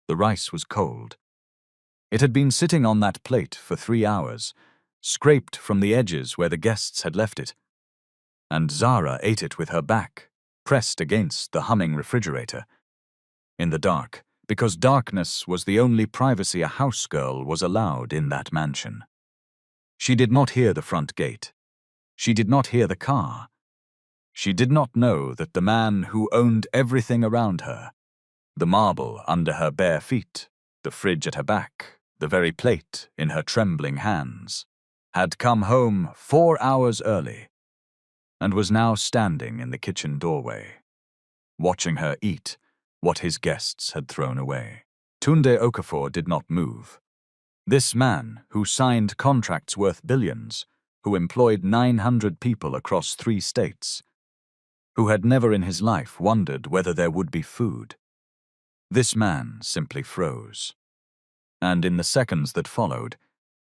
The rice was cold. It had been sitting on that plate for 3 hours, scraped from the edges where the guests had left it, and Zara ate it with her back pressed against the humming refrigerator, in the dark, because darkness was the only privacy a house girl was allowed in that mansion. She did not hear the front gate. She did not hear the car. She did not know that the man who owned everything around her, the marble under her bare feet, the fridge at her back, the very plate in her trembling hands, had come home 4 hours early and was now standing in the kitchen doorway, watching her eat what his guests had thrown away. Tunde Okafor did not move. This man, who signed contracts worth billions, who employed 900 people across 3 states, who had never in his life wondered whether there would be food. This man simply froze. And in the seconds that followed,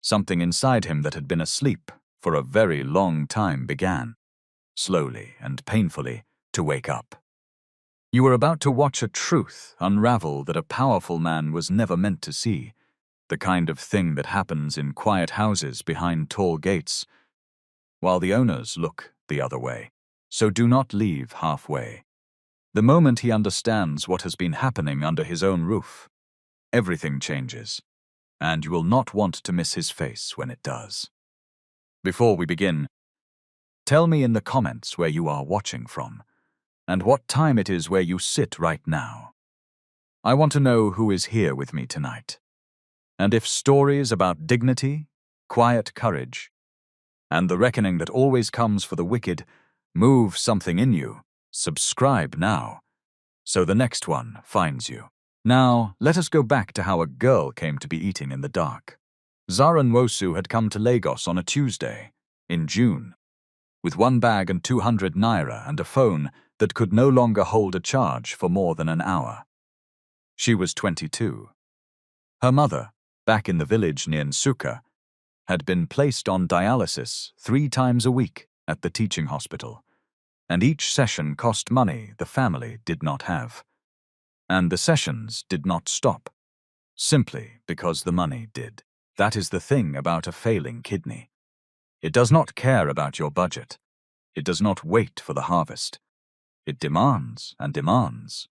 something inside him that had been asleep for a very long time began, slowly and painfully, to wake up. You were about to watch a truth unravel that a powerful man was never meant to see, the kind of thing that happens in quiet houses behind tall gates, while the owners look the other way. So do not leave halfway. The moment he understands what has been happening under his own roof, everything changes, and you will not want to miss his face when it does. Before we begin, tell me in the comments where you are watching from, and what time it is where you sit right now. I want to know who is here with me tonight. And if stories about dignity, quiet courage, and the reckoning that always comes for the wicked move something in you, subscribe now, so the next one finds you. Now, let us go back to how a girl came to be eating in the dark. Zara Nwosu had come to Lagos on a Tuesday, in June, with 1 bag and 200 naira and a phone that could no longer hold a charge for more than an hour. She was 22. Her mother, back in the village near Nsukka, had been placed on dialysis 3 times a week at the teaching hospital, and each session cost money the family did not have. And the sessions did not stop, simply because the money did. That is the thing about a failing kidney. It does not care about your budget. It does not wait for the harvest. It demands and demands.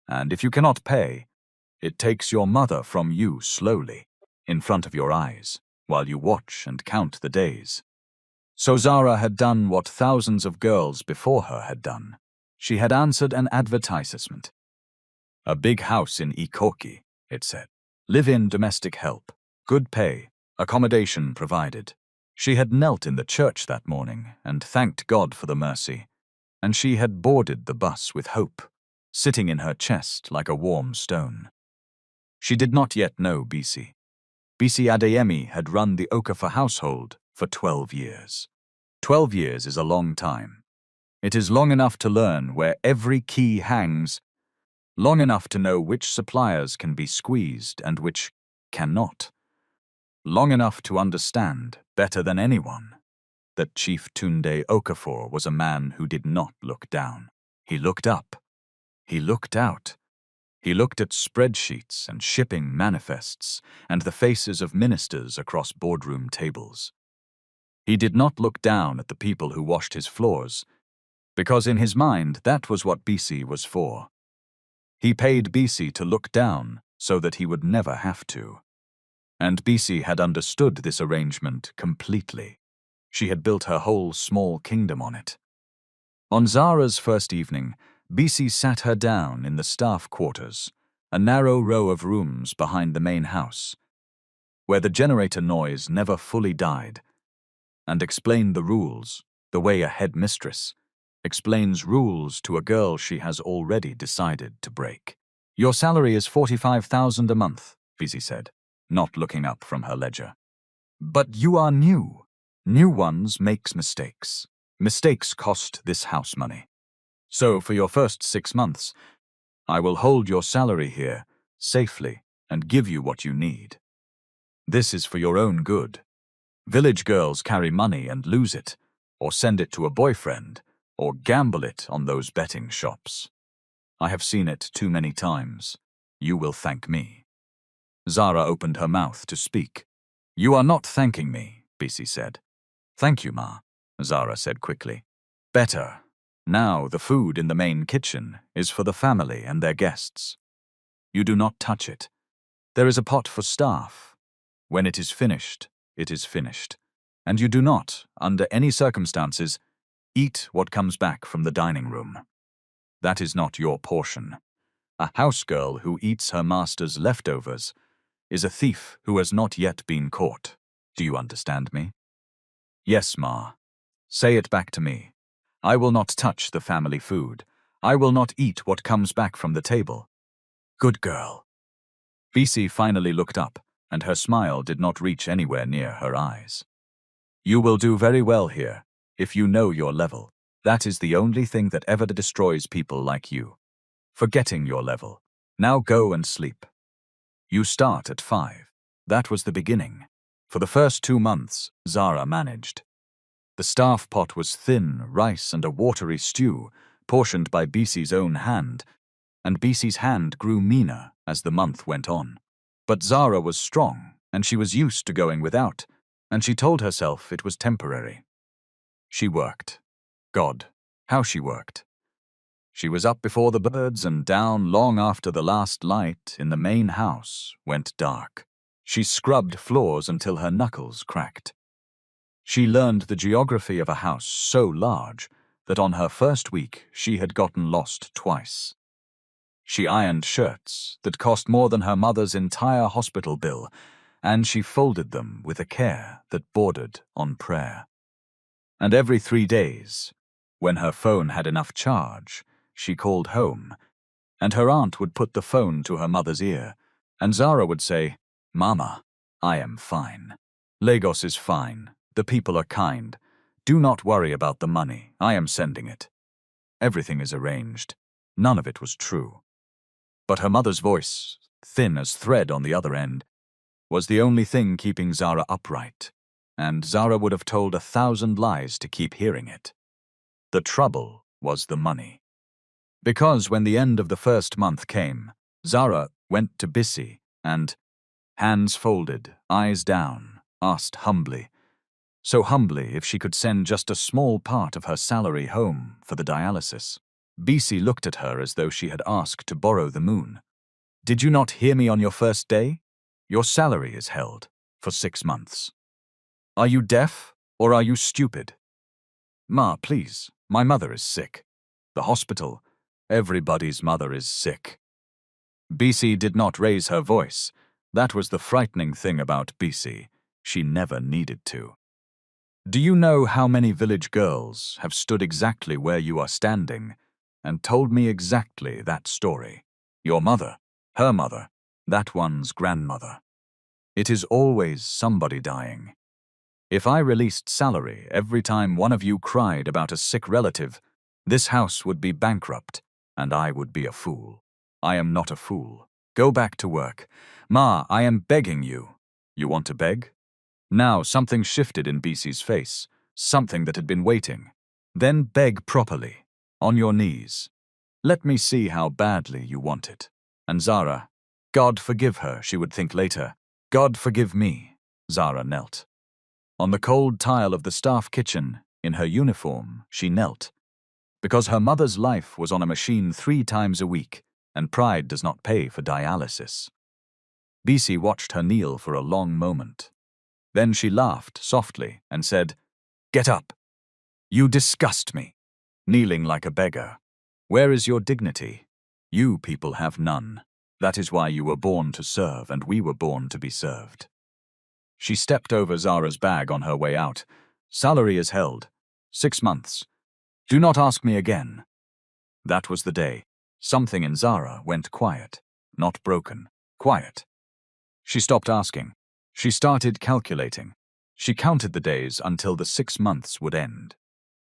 And if you cannot pay, it takes your mother from you slowly, in front of your eyes, while you watch and count the days. So Zara had done what thousands of girls before her had done. She had answered an advertisement. A big house in Ikoki, it said. Live-in domestic help, good pay, accommodation provided. She had knelt in the church that morning and thanked God for the mercy, and she had boarded the bus with hope, sitting in her chest like a warm stone. She did not yet know Bisi. Bisi Adeyemi had run the Okafor household for 12 years. 12 years is a long time. It is long enough to learn where every key hangs, long enough to know which suppliers can be squeezed and which cannot, long enough to understand, better than anyone, that Chief Tunde Okafor was a man who did not look down. He looked up. He looked out. He looked at spreadsheets and shipping manifests and the faces of ministers across boardroom tables. He did not look down at the people who washed his floors, because in his mind that was what Bisi was for. He paid Bisi to look down so that he would never have to. And Bisi had understood this arrangement completely. She had built her whole small kingdom on it. On Zara's first evening, Bisi sat her down in the staff quarters, a narrow row of rooms behind the main house, where the generator noise never fully died, and explained the rules, the way a headmistress explains rules to a girl she has already decided to break. Your salary is 45,000 a month, Bisi said, not looking up from her ledger. But you are new. New ones makes mistakes. Mistakes cost this house money. So for your first 6 months, I will hold your salary here, safely, and give you what you need. This is for your own good. Village girls carry money and lose it, or send it to a boyfriend, or gamble it on those betting shops. I have seen it too many times. You will thank me. Zara opened her mouth to speak. "You are not thanking me," BC said. "Thank you, Ma," Zara said quickly. "Better. Now the food in the main kitchen is for the family and their guests. You do not touch it. There is a pot for staff. When it is finished, it is finished. And you do not, under any circumstances, eat what comes back from the dining room. That is not your portion. A housegirl who eats her master's leftovers is a thief who has not yet been caught. Do you understand me?" "Yes, Ma." "Say it back to me. I will not touch the family food. I will not eat what comes back from the table." "Good girl." BC finally looked up, and her smile did not reach anywhere near her eyes. "You will do very well here, if you know your level. That is the only thing that ever destroys people like you. Forgetting your level. Now go and sleep. You start at 5. That was the beginning. For the first 2 months, Zara managed. The staff pot was thin rice and a watery stew, portioned by BC's own hand, and BC's hand grew meaner as the month went on. But Zara was strong, and she was used to going without, and she told herself it was temporary. She worked. God, how she worked. She was up before the birds and down long after the last light in the main house went dark. She scrubbed floors until her knuckles cracked. She learned the geography of a house so large that on her first week she had gotten lost twice. She ironed shirts that cost more than her mother's entire hospital bill, and she folded them with a care that bordered on prayer. And every 3 days, when her phone had enough charge, she called home, and her aunt would put the phone to her mother's ear, and Zara would say, "Mama, I am fine. Lagos is fine. The people are kind. Do not worry about the money. I am sending it. Everything is arranged." None of it was true. But her mother's voice, thin as thread on the other end, was the only thing keeping Zara upright, and Zara would have told 1,000 lies to keep hearing it. The trouble was the money. Because when the end of the first month came, Zara went to Bissy and, hands folded, eyes down, asked humbly, so humbly if she could send just a small part of her salary home for the dialysis. Bissy looked at her as though she had asked to borrow the moon. "Did you not hear me on your first day? Your salary is held for 6 months. Are you deaf or are you stupid? Ma, please, my mother is sick. The hospital, everybody's mother is sick." BC did not raise her voice. That was the frightening thing about BC. She never needed to. "Do you know how many village girls have stood exactly where you are standing and told me exactly that story? Your mother, her mother, that one's grandmother. It is always somebody dying. If I released salary every time one of you cried about a sick relative, this house would be bankrupt, and I would be a fool. I am not a fool. Go back to work. Ma, I am begging you." "You want to beg?" Now something shifted in BC's face, something that had been waiting. "Then beg properly, on your knees. Let me see how badly you want it." And Zara, God forgive her, she would think later. God forgive me. Zara knelt. On the cold tile of the staff kitchen, in her uniform, she knelt. Because her mother's life was on a machine 3 times a week, and pride does not pay for dialysis. BC watched her kneel for a long moment. Then she laughed softly and said, "Get up. You disgust me, kneeling like a beggar. Where is your dignity? You people have none. That is why you were born to serve and we were born to be served." She stepped over Zara's bag on her way out. "Salary is held. 6 months. Do not ask me again." That was the day. Something in Zara went quiet. Not broken. Quiet. She stopped asking. She started calculating. She counted the days until the 6 months would end.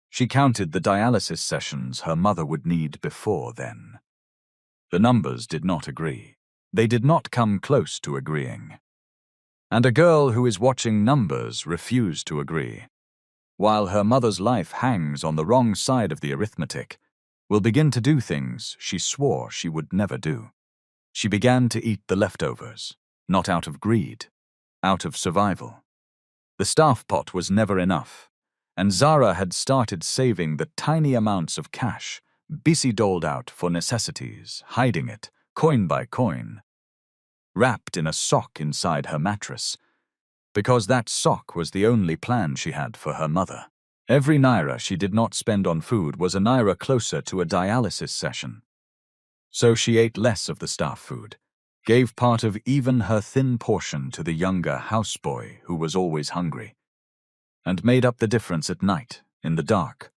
She counted the dialysis sessions her mother would need before then. The numbers did not agree. They did not come close to agreeing. And a girl who is watching numbers refused to agree, while her mother's life hangs on the wrong side of the arithmetic, will begin to do things she swore she would never do. She began to eat the leftovers. not out of greed, out of survival. The staff pot was never enough, and Zara had started saving the tiny amounts of cash Bisi doled out for necessities, hiding it, coin by coin, wrapped in a sock inside her mattress, because that sock was the only plan she had for her mother. Every naira she did not spend on food was a naira closer to a dialysis session. So she ate less of the staff food, gave part of even her thin portion to the younger houseboy who was always hungry, and made up the difference at night, in the dark,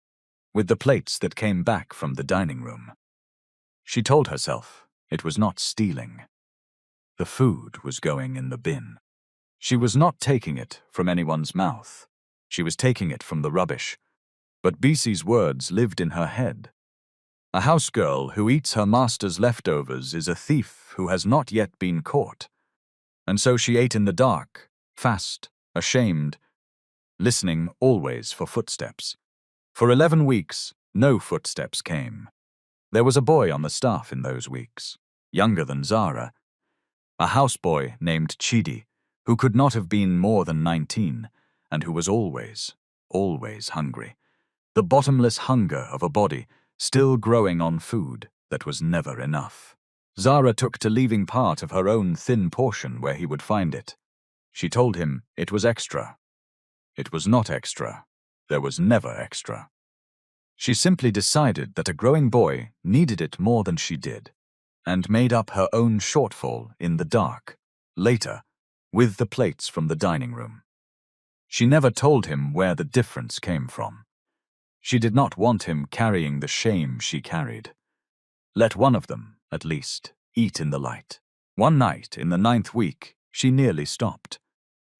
with the plates that came back from the dining room. She told herself it was not stealing. The food was going in the bin. She was not taking it from anyone's mouth. She was taking it from the rubbish. But Bisi's words lived in her head. A housegirl who eats her master's leftovers is a thief who has not yet been caught. And so she ate in the dark, fast, ashamed, listening always for footsteps. For 11 weeks, no footsteps came. There was a boy on the staff in those weeks, younger than Zara, a houseboy named Chidi, who could not have been more than 19, and who was always hungry. The bottomless hunger of a body still growing on food that was never enough. Zara took to leaving part of her own thin portion where he would find it. She told him it was extra. It was not extra. There was never extra. She simply decided that a growing boy needed it more than she did, and made up her own shortfall in the dark, later, with the plates from the dining room. She never told him where the difference came from. She did not want him carrying the shame she carried. Let one of them, at least, eat in the light. One night, in the 9th week, she nearly stopped.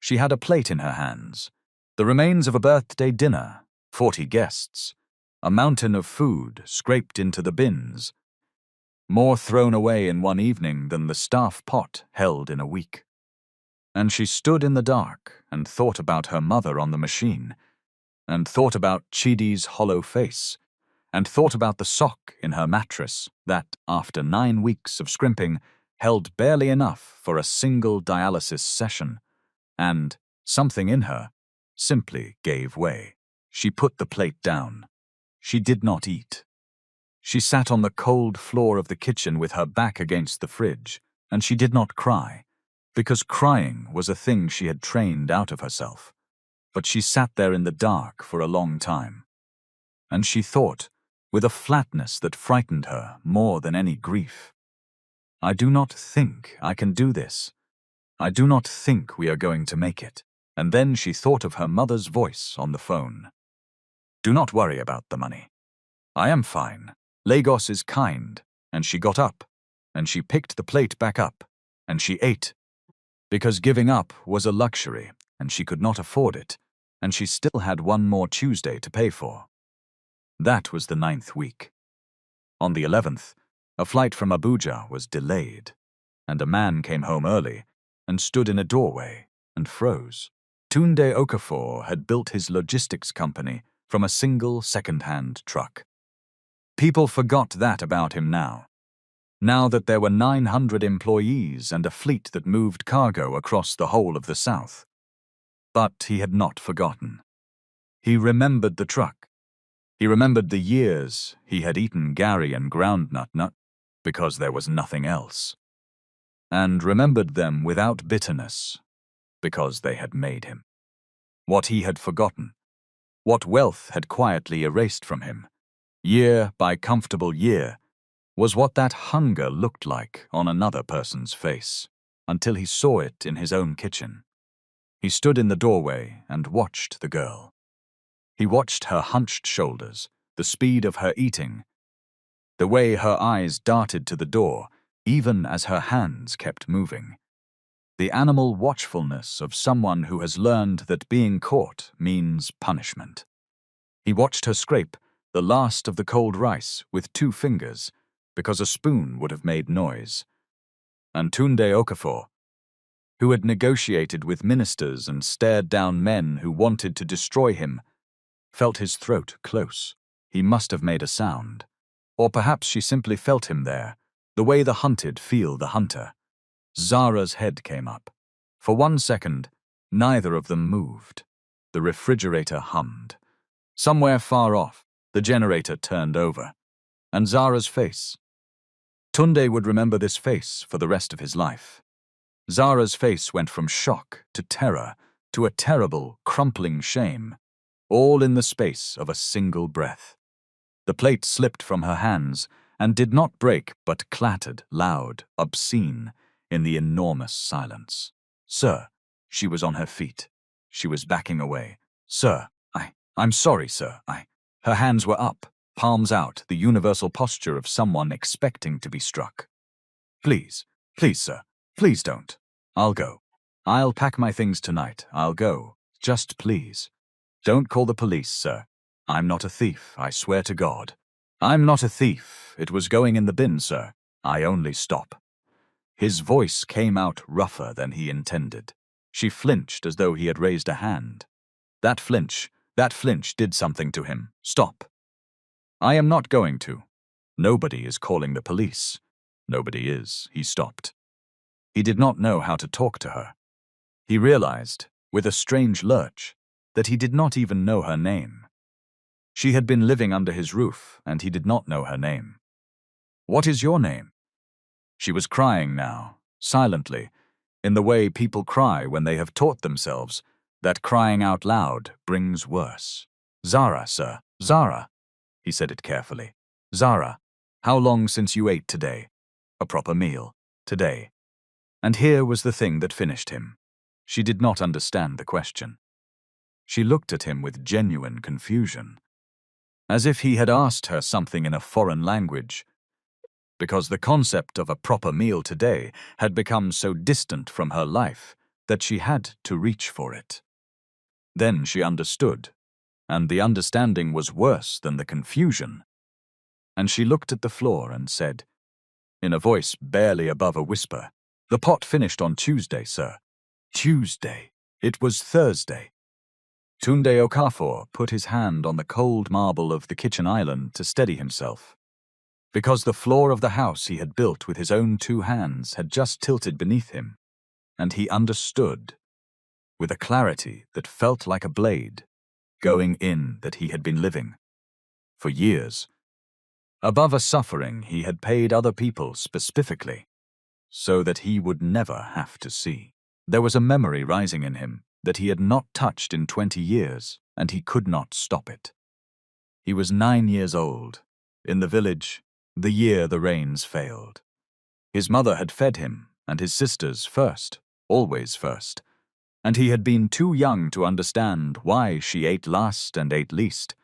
She had a plate in her hands, the remains of a birthday dinner, 40 guests, a mountain of food scraped into the bins, more thrown away in one evening than the staff pot held in a week. And she stood in the dark and thought about her mother on the machine, and thought about Chidi's hollow face, and thought about the sock in her mattress that, after 9 weeks of scrimping, held barely enough for a single dialysis session, and something in her simply gave way. She put the plate down. She did not eat. She sat on the cold floor of the kitchen with her back against the fridge, and she did not cry, because crying was a thing she had trained out of herself. But she sat there in the dark for a long time. And she thought, with a flatness that frightened her more than any grief, I do not think I can do this. I do not think we are going to make it. And then she thought of her mother's voice on the phone. Do not worry about the money. I am fine. Lagos is kind. And she got up, and she picked the plate back up, and she ate. Because giving up was a luxury, and she could not afford it, and she still had one more Tuesday to pay for. That was the 9th week. On the 11th, a flight from Abuja was delayed, and a man came home early and stood in a doorway and froze. Tunde Okafor had built his logistics company from a single second-hand truck. People forgot that about him now that there were 900 employees and a fleet that moved cargo across the whole of the South. But he had not forgotten. He remembered the truck. He remembered the years he had eaten gari and groundnut because there was nothing else, and remembered them without bitterness because they had made him. What he had forgotten, what wealth had quietly erased from him, year by comfortable year, was what that hunger looked like on another person's face, until he saw it in his own kitchen. He stood in the doorway and watched the girl. He watched her hunched shoulders, the speed of her eating, the way her eyes darted to the door, even as her hands kept moving. The animal watchfulness of someone who has learned that being caught means punishment. He watched her scrape the last of the cold rice with 2 fingers, because a spoon would have made noise. And Tunde Okafor, who had negotiated with ministers and stared down men who wanted to destroy him, felt his throat close. He must have made a sound. Or perhaps she simply felt him there, the way the hunted feel the hunter. Zara's head came up. For 1 second, neither of them moved. The refrigerator hummed. Somewhere far off, the generator turned over. And Zara's face. Tunde would remember this face for the rest of his life. Zara's face went from shock to terror to a terrible, crumpling shame, all in the space of a single breath. The plate slipped from her hands and did not break but clattered, loud, obscene, in the enormous silence. "Sir," she was on her feet. She was backing away. "Sir, I'm sorry, sir, Her hands were up, palms out, the universal posture of someone expecting to be struck. Please, sir, please don't. I'll go. I'll pack my things tonight. I'll go. Just please. Don't call the police, sir. I'm not a thief, I swear to God. I'm not a thief. It was going in the bin, sir. I only stop." His voice came out rougher than he intended. She flinched as though he had raised a hand. That flinch did something to him. "Stop. I am not going to. Nobody is calling the police. Nobody is." He stopped. He did not know how to talk to her. He realized, with a strange lurch, that he did not even know her name. She had been living under his roof, and he did not know her name. "What is your name?" She was crying now, silently, in the way people cry when they have taught themselves that crying out loud brings worse. "Zara, sir. Zara." He said it carefully. "Zara, how long since you ate today? A proper meal. Today." And here was the thing that finished him. She did not understand the question. She looked at him with genuine confusion, as if he had asked her something in a foreign language, because the concept of a proper meal today had become so distant from her life that she had to reach for it. Then she understood, and the understanding was worse than the confusion. And she looked at the floor and said, in a voice barely above a whisper, "The pot finished on Tuesday, sir." Tuesday. It was Thursday. Tunde Okafor put his hand on the cold marble of the kitchen island to steady himself, because the floor of the house he had built with his own 2 hands had just tilted beneath him, and he understood, with a clarity that felt like a blade, going in that he had been living, for years, above a suffering he had paid other people specifically, so that he would never have to see. There was a memory rising in him that he had not touched in 20 years, and he could not stop it. He was 9 years old, in the village, the year the rains failed. His mother had fed him, and his sisters first, always first, and he had been too young to understand why she ate last and ate least,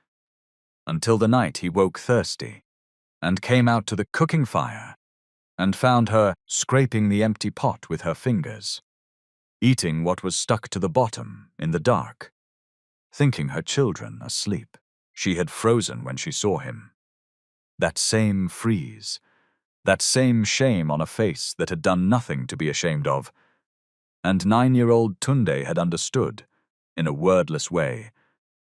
until the night he woke thirsty, and came out to the cooking fire, and found her scraping the empty pot with her fingers, eating what was stuck to the bottom in the dark, thinking her children asleep. She had frozen when she saw him. That same freeze, that same shame on a face that had done nothing to be ashamed of. And 9-year-old Tunde had understood, in a wordless way,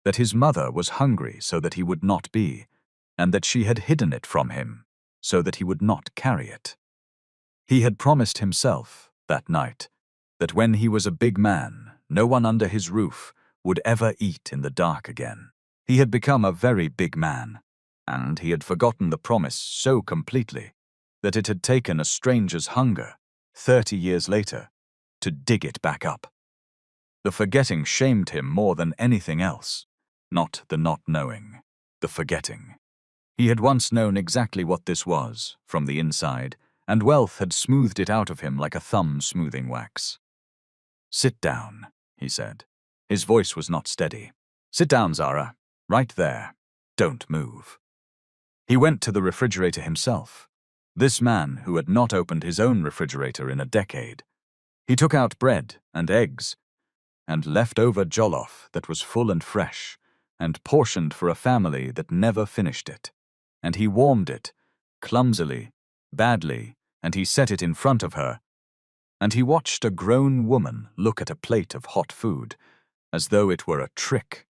that his mother was hungry so that he would not be, and that she had hidden it from him so that he would not carry it. He had promised himself, that night, that when he was a big man, no one under his roof would ever eat in the dark again. He had become a very big man, and he had forgotten the promise so completely that it had taken a stranger's hunger, 30 years later, to dig it back up. The forgetting shamed him more than anything else, not the not knowing, the forgetting. He had once known exactly what this was, from the inside, and wealth had smoothed it out of him like a thumb smoothing wax. "Sit down," he said. His voice was not steady. "Sit down, Zara. Right there. Don't move." He went to the refrigerator himself, this man who had not opened his own refrigerator in a decade. He took out bread and eggs, and leftover jollof that was full and fresh, and portioned for a family that never finished it. And he warmed it, clumsily, badly, and he set it in front of her, and he watched a grown woman look at a plate of hot food, as though it were a trick,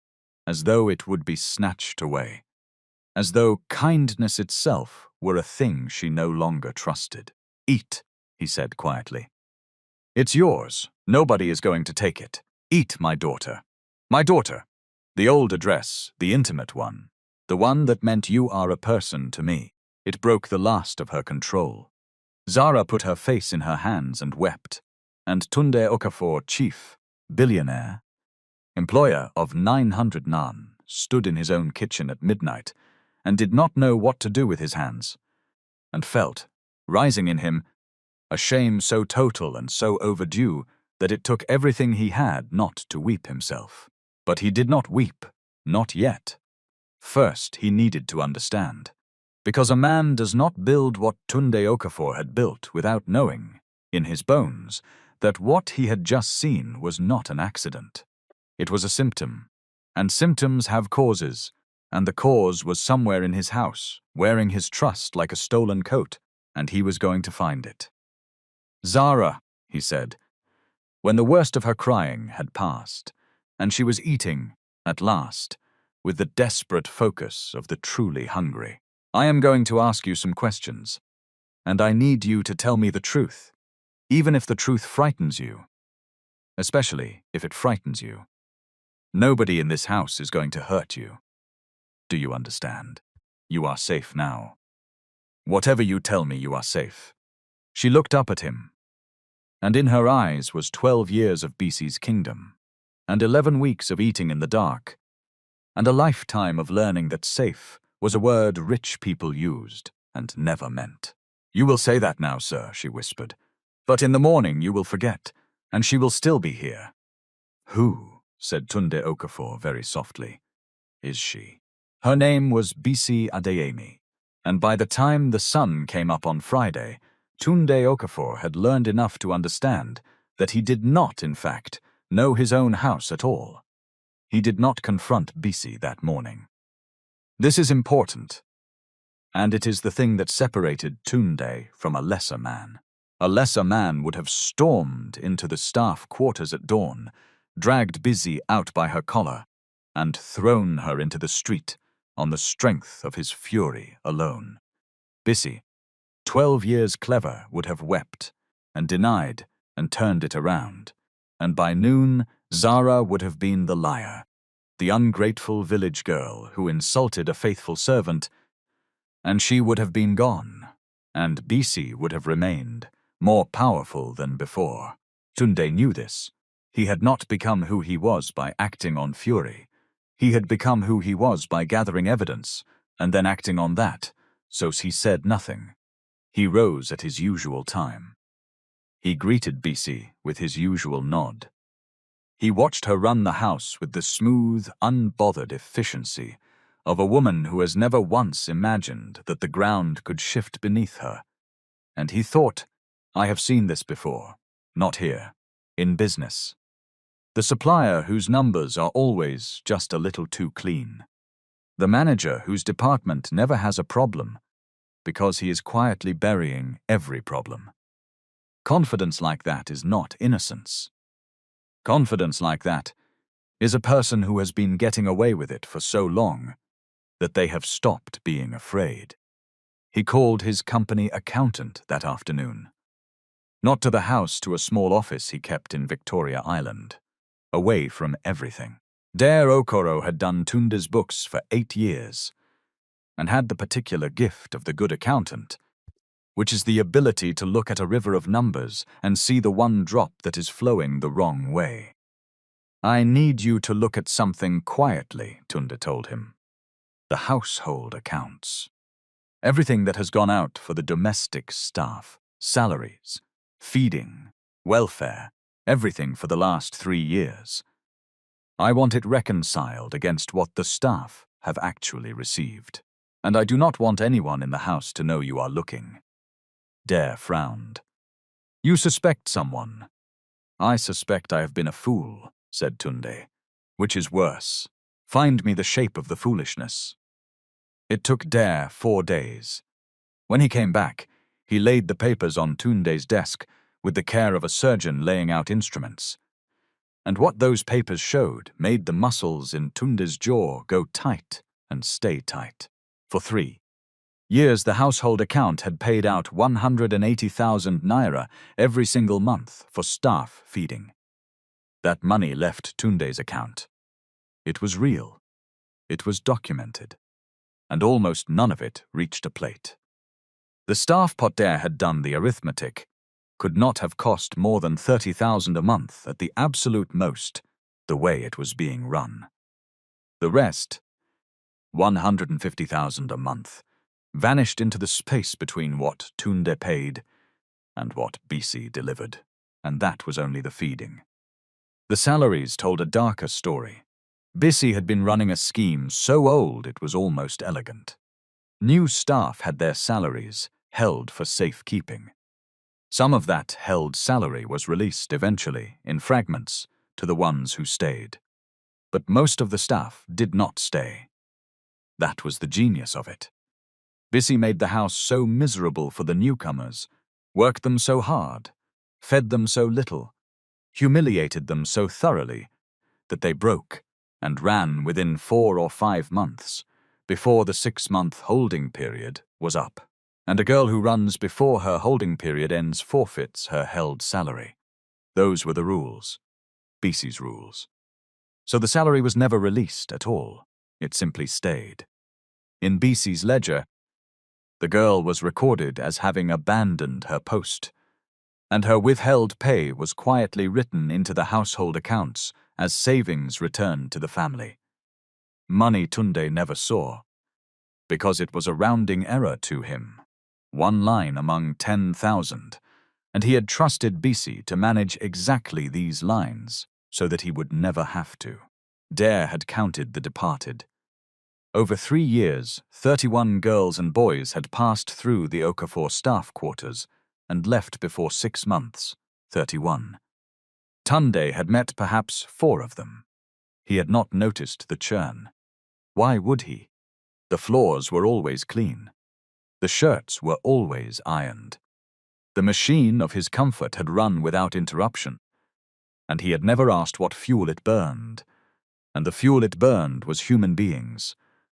as though it would be snatched away, as though kindness itself were a thing she no longer trusted. "Eat," he said quietly. It's yours. Nobody is going to take it. Eat, my daughter. My daughter. The old address, the intimate one. The one that meant you are a person to me. It broke the last of her control. Zara put her face in her hands and wept. And Tunde Okafor, chief, billionaire, employer of 900 nan, stood in his own kitchen at midnight and did not know what to do with his hands, and felt, rising in him, a shame so total and so overdue that it took everything he had not to weep himself. But he did not weep, not yet. First, he needed to understand. Because a man does not build what Tunde Okafor had built without knowing, in his bones, that what he had just seen was not an accident. It was a symptom, and symptoms have causes, and the cause was somewhere in his house, wearing his trust like a stolen coat, and he was going to find it. Zara, he said, when the worst of her crying had passed, and she was eating, at last, with the desperate focus of the truly hungry. I am going to ask you some questions, and I need you to tell me the truth, even if the truth frightens you, especially if it frightens you. Nobody in this house is going to hurt you. Do you understand? You are safe now. Whatever you tell me, you are safe. She looked up at him, and in her eyes was 12 years of BC's kingdom, and 11 weeks of eating in the dark, and a lifetime of learning that safe was a word rich people used and never meant. You will say that now, sir, she whispered, but in the morning you will forget, and she will still be here. Who, said Tunde Okafor very softly, is she? Her name was BC Adeyemi, and by the time the sun came up on Friday, Tunde Okafor had learned enough to understand that he did not, in fact, know his own house at all. He did not confront BC that morning. This is important, and it is the thing that separated Tunde from a lesser man. A lesser man would have stormed into the staff quarters at dawn, dragged Busy out by her collar, and thrown her into the street on the strength of his fury alone. Busy, 12 years clever, would have wept and denied and turned it around, and by noon Zara would have been the liar, the ungrateful village girl who insulted a faithful servant, and she would have been gone, and BC would have remained, more powerful than before. Tunde knew this. He had not become who he was by acting on fury. He had become who he was by gathering evidence, and then acting on that, so he said nothing. He rose at his usual time. He greeted BC with his usual nod. He watched her run the house with the smooth, unbothered efficiency of a woman who has never once imagined that the ground could shift beneath her. And he thought, I have seen this before, not here, in business. The supplier whose numbers are always just a little too clean. The manager whose department never has a problem because he is quietly burying every problem. Confidence like that is not innocence. Confidence like that is a person who has been getting away with it for so long that they have stopped being afraid. He called his company accountant that afternoon. Not to the house, to a small office he kept in Victoria Island, away from everything. Dare Okoro had done Tunde's books for 8 years and had the particular gift of the good accountant, which is the ability to look at a river of numbers and see the one drop that is flowing the wrong way. I need you to look at something quietly, Tunde told him. The household accounts. Everything that has gone out for the domestic staff, salaries, feeding, welfare, everything for the last 3 years. I want it reconciled against what the staff have actually received. And I do not want anyone in the house to know you are looking. Dare frowned. You suspect someone. I suspect I have been a fool, said Tunde. Which is worse. Find me the shape of the foolishness. It took Dare 4 days. When he came back, he laid the papers on Tunde's desk with the care of a surgeon laying out instruments. And what those papers showed made the muscles in Tunde's jaw go tight and stay tight. For 3, Years the household account had paid out 180,000 naira every single month for staff feeding. That money left Tunde's account. It was real. It was documented. And almost none of it reached a plate. The staff Potter had done the arithmetic. Could not have cost more than 30,000 a month at the absolute most, the way it was being run. The rest, 150,000 a month, vanished into the space between what Tunde paid and what BC delivered, and that was only the feeding. The salaries told a darker story. BC had been running a scheme so old it was almost elegant. New staff had their salaries held for safekeeping. Some of that held salary was released eventually, in fragments, to the ones who stayed. But most of the staff did not stay. That was the genius of it. BC made the house so miserable for the newcomers, worked them so hard, fed them so little, humiliated them so thoroughly, that they broke and ran within 4 or 5 months, before the 6-month holding period was up. And a girl who runs before her holding period ends forfeits her held salary. Those were the rules. BC's rules. So the salary was never released at all. It simply stayed. In BC's ledger, the girl was recorded as having abandoned her post, and her withheld pay was quietly written into the household accounts as savings returned to the family. Money Tunde never saw, because it was a rounding error to him. 1 line among 10,000, and he had trusted BC to manage exactly these lines so that he would never have to. Dare had counted the departed. Over 3 years, 31 girls and boys had passed through the Okafor staff quarters and left before 6 months, 31. Tunde had met perhaps 4 of them. He had not noticed the churn. Why would he? The floors were always clean. The shirts were always ironed. The machine of his comfort had run without interruption, and he had never asked what fuel it burned. And the fuel it burned was human beings,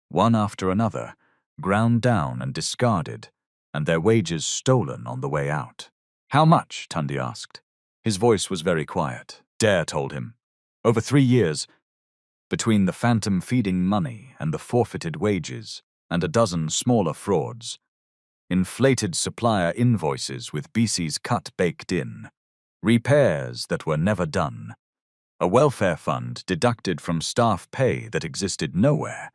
one after another, ground down and discarded, and their wages stolen on the way out. How much? Tunde asked. His voice was very quiet. Dare told him. Over 3 years, between the phantom feeding money and the forfeited wages and a dozen smaller frauds, inflated supplier invoices with BC's cut baked in, repairs that were never done, a welfare fund deducted from staff pay that existed nowhere,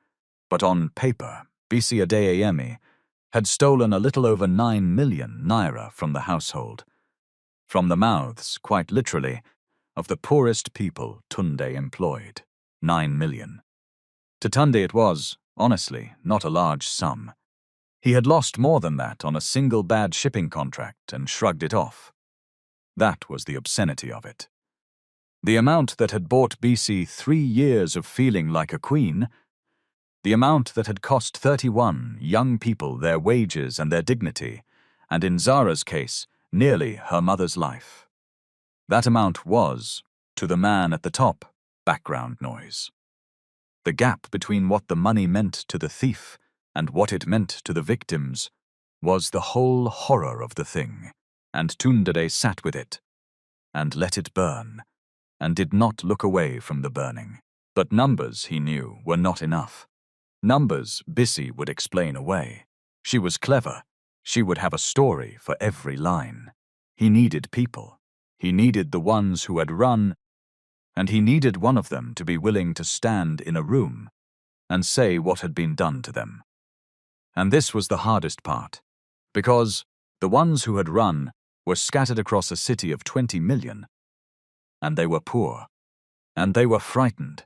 but on paper, BC Adeyemi had stolen a little over 9 million naira from the household, from the mouths, quite literally, of the poorest people Tunde employed. 9 million. To Tunde it was, honestly, not a large sum. He had lost more than that on a single bad shipping contract and shrugged it off. That was the obscenity of it. The amount that had bought BC 3 years of feeling like a queen, the amount that had cost 31 young people their wages and their dignity, and in Zara's case, nearly her mother's life. That amount was, to the man at the top, background noise. The gap between what the money meant to the thief and what it meant to the victims was the whole horror of the thing, and Tunde sat with it, and let it burn, and did not look away from the burning. But numbers, he knew, were not enough. Numbers Bissy would explain away. She was clever. She would have a story for every line. He needed people. He needed the ones who had run, and he needed one of them to be willing to stand in a room and say what had been done to them. And this was the hardest part, because the ones who had run were scattered across a city of 20 million, and they were poor, and they were frightened,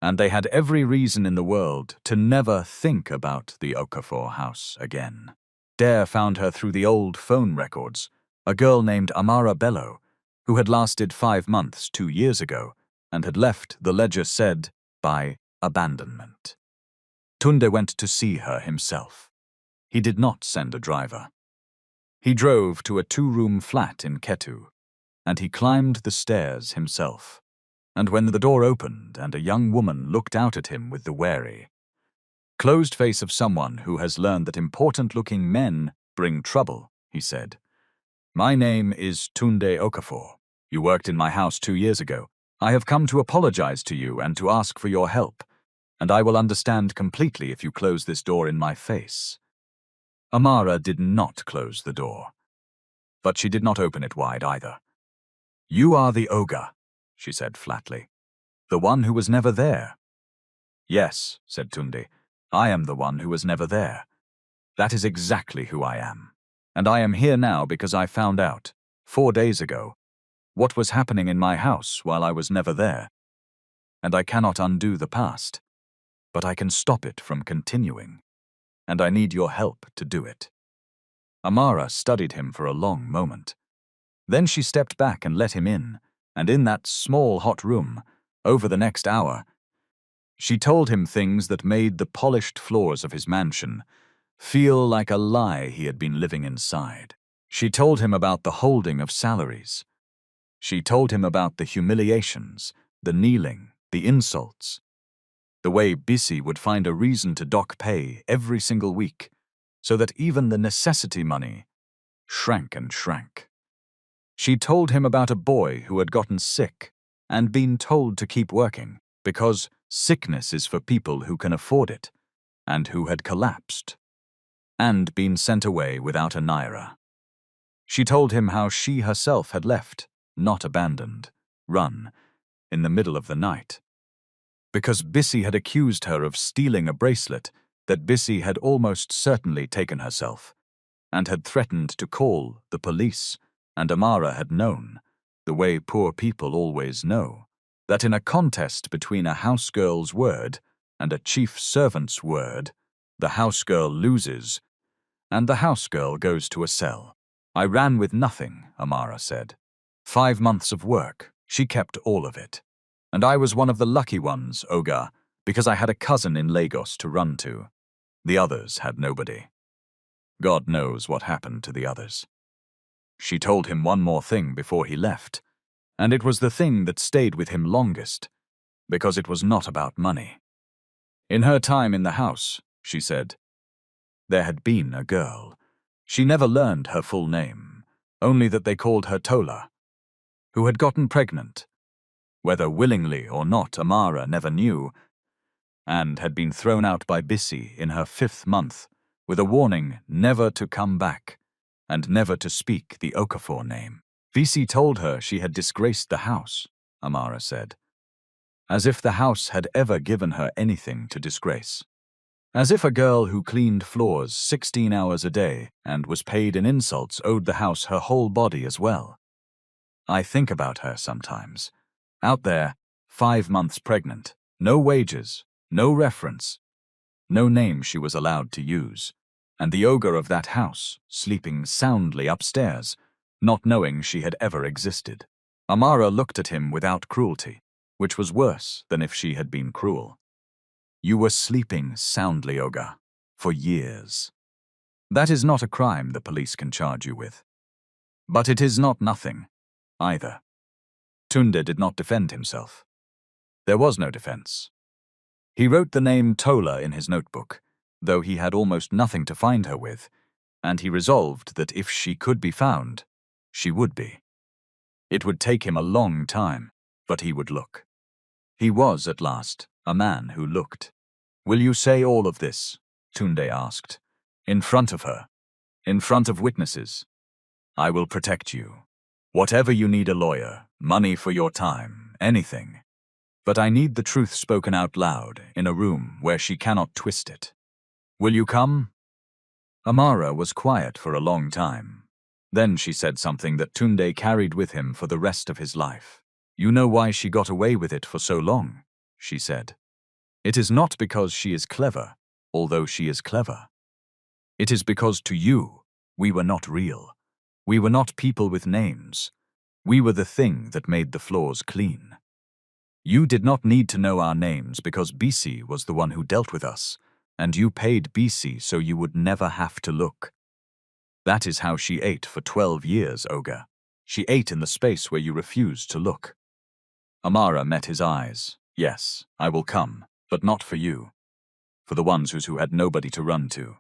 and they had every reason in the world to never think about the Okafor house again. Dare found her through the old phone records, a girl named Amara Bello, who had lasted 5 months 2 years ago and had left, the ledger said, by abandonment. Tunde went to see her himself. He did not send a driver. He drove to a 2-room flat in Ketu, and he climbed the stairs himself. And when the door opened and a young woman looked out at him with the wary, Closed face of someone who has learned that important-looking men bring trouble, he said. My name is Tunde Okafor. You worked in my house 2 years ago. I have come to apologize to you and to ask for your help, and I will understand completely if you close this door in my face. Amara did not close the door, but she did not open it wide either. You are the ogre, she said flatly. The one who was never there. Yes, said Tunde. I am the one who was never there. That is exactly who I am. And I am here now because I found out, 4 days ago, what was happening in my house while I was never there. And I cannot undo the past, but I can stop it from continuing. And I need your help to do it. Amara studied him for a long moment. Then she stepped back and let him in, and in that small hot room, over the next hour, she told him things that made the polished floors of his mansion feel like a lie he had been living inside. She told him about the holding of salaries. She told him about the humiliations, the kneeling, the insults, the way Bisi would find a reason to dock pay every single week, so that even the necessity money shrank and shrank. She told him about a boy who had gotten sick and been told to keep working because sickness is for people who can afford it, and who had collapsed and been sent away without a naira. She told him how she herself had left, not abandoned, run, in the middle of the night, because Bisi had accused her of stealing a bracelet that Bisi had almost certainly taken herself, and had threatened to call the police, and Amara had known, the way poor people always know, that in a contest between a housegirl's word and a chief servant's word, the housegirl loses, and the housegirl goes to a cell. I ran with nothing, Amara said. 5 months of work, she kept all of it. And I was one of the lucky ones, Oga, because I had a cousin in Lagos to run to. The others had nobody. God knows what happened to the others. She told him one more thing before he left, and it was the thing that stayed with him longest, because it was not about money. In her time in the house, she said, there had been a girl. She never learned her full name, only that they called her Tola, who had gotten pregnant, whether willingly or not Amara never knew, and had been thrown out by Bisi in her 5th month with a warning never to come back and never to speak the Okafor name. Bisi told her she had disgraced the house, Amara said, as if the house had ever given her anything to disgrace. As if a girl who cleaned floors 16 hours a day and was paid in insults owed the house her whole body as well. I think about her sometimes. Out there, 5 months pregnant, no wages, no reference, no name she was allowed to use, and the ogre of that house sleeping soundly upstairs, not knowing she had ever existed. Amara looked at him without cruelty, which was worse than if she had been cruel. You were sleeping soundly, Ogre, for years. That is not a crime the police can charge you with. But it is not nothing, either. Tunde did not defend himself. There was no defense. He wrote the name Tola in his notebook, though he had almost nothing to find her with, and he resolved that if she could be found, she would be. It would take him a long time, but he would look. He was, at last, a man who looked. Will you say all of this? Tunde asked. In front of her. In front of witnesses. I will protect you. Whatever you need a lawyer, money for your time, anything. But I need the truth spoken out loud in a room where she cannot twist it. Will you come? Amara was quiet for a long time. Then she said something that Tunde carried with him for the rest of his life. You know why she got away with it for so long, she said. It is not because she is clever, although she is clever. It is because to you, we were not real. We were not people with names. We were the thing that made the floors clean. You did not need to know our names because Bisi was the one who dealt with us, and you paid Bisi so you would never have to look. That is how she ate for 12 years, Ogre. She ate in the space where you refused to look. Amara met his eyes. Yes, I will come, but not for you. for the ones who had nobody to run to.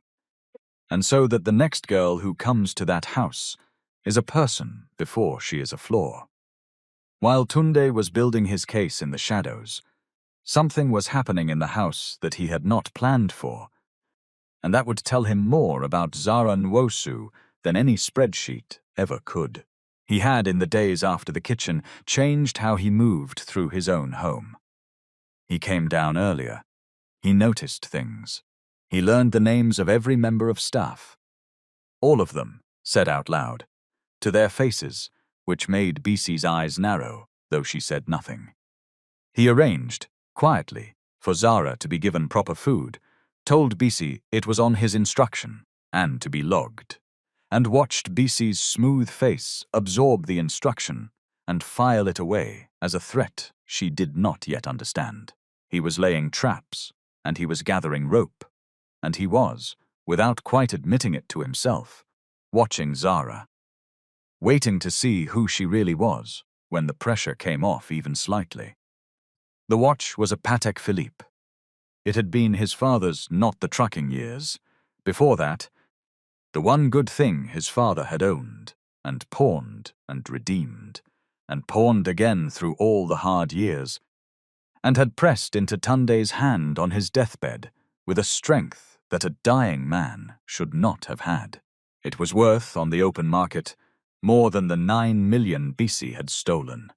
And so that the next girl who comes to that house is a person before she is a floor. While Tunde was building his case in the shadows, something was happening in the house that he had not planned for, and that would tell him more about Zara Nwosu than any spreadsheet ever could. He had, in the days after the kitchen, changed how he moved through his own home. He came down earlier. He noticed things. He learned the names of every member of staff. All of them, said out loud, to their faces, which made Bisi's eyes narrow, though she said nothing. He arranged, quietly, for Zara to be given proper food, told Bisi it was on his instruction, and to be logged, and watched Bisi's smooth face absorb the instruction and file it away as a threat she did not yet understand. He was laying traps, and he was gathering rope, and he was, without quite admitting it to himself, watching Zara, waiting to see who she really was when the pressure came off even slightly. The watch was a Patek Philippe. It had been his father's, not the trucking years. Before that, the one good thing his father had owned, and pawned and redeemed, and pawned again through all the hard years, and had pressed into Tunde's hand on his deathbed with a strength that a dying man should not have had. It was worth, on the open market, more than the 9 million Bisi had stolen.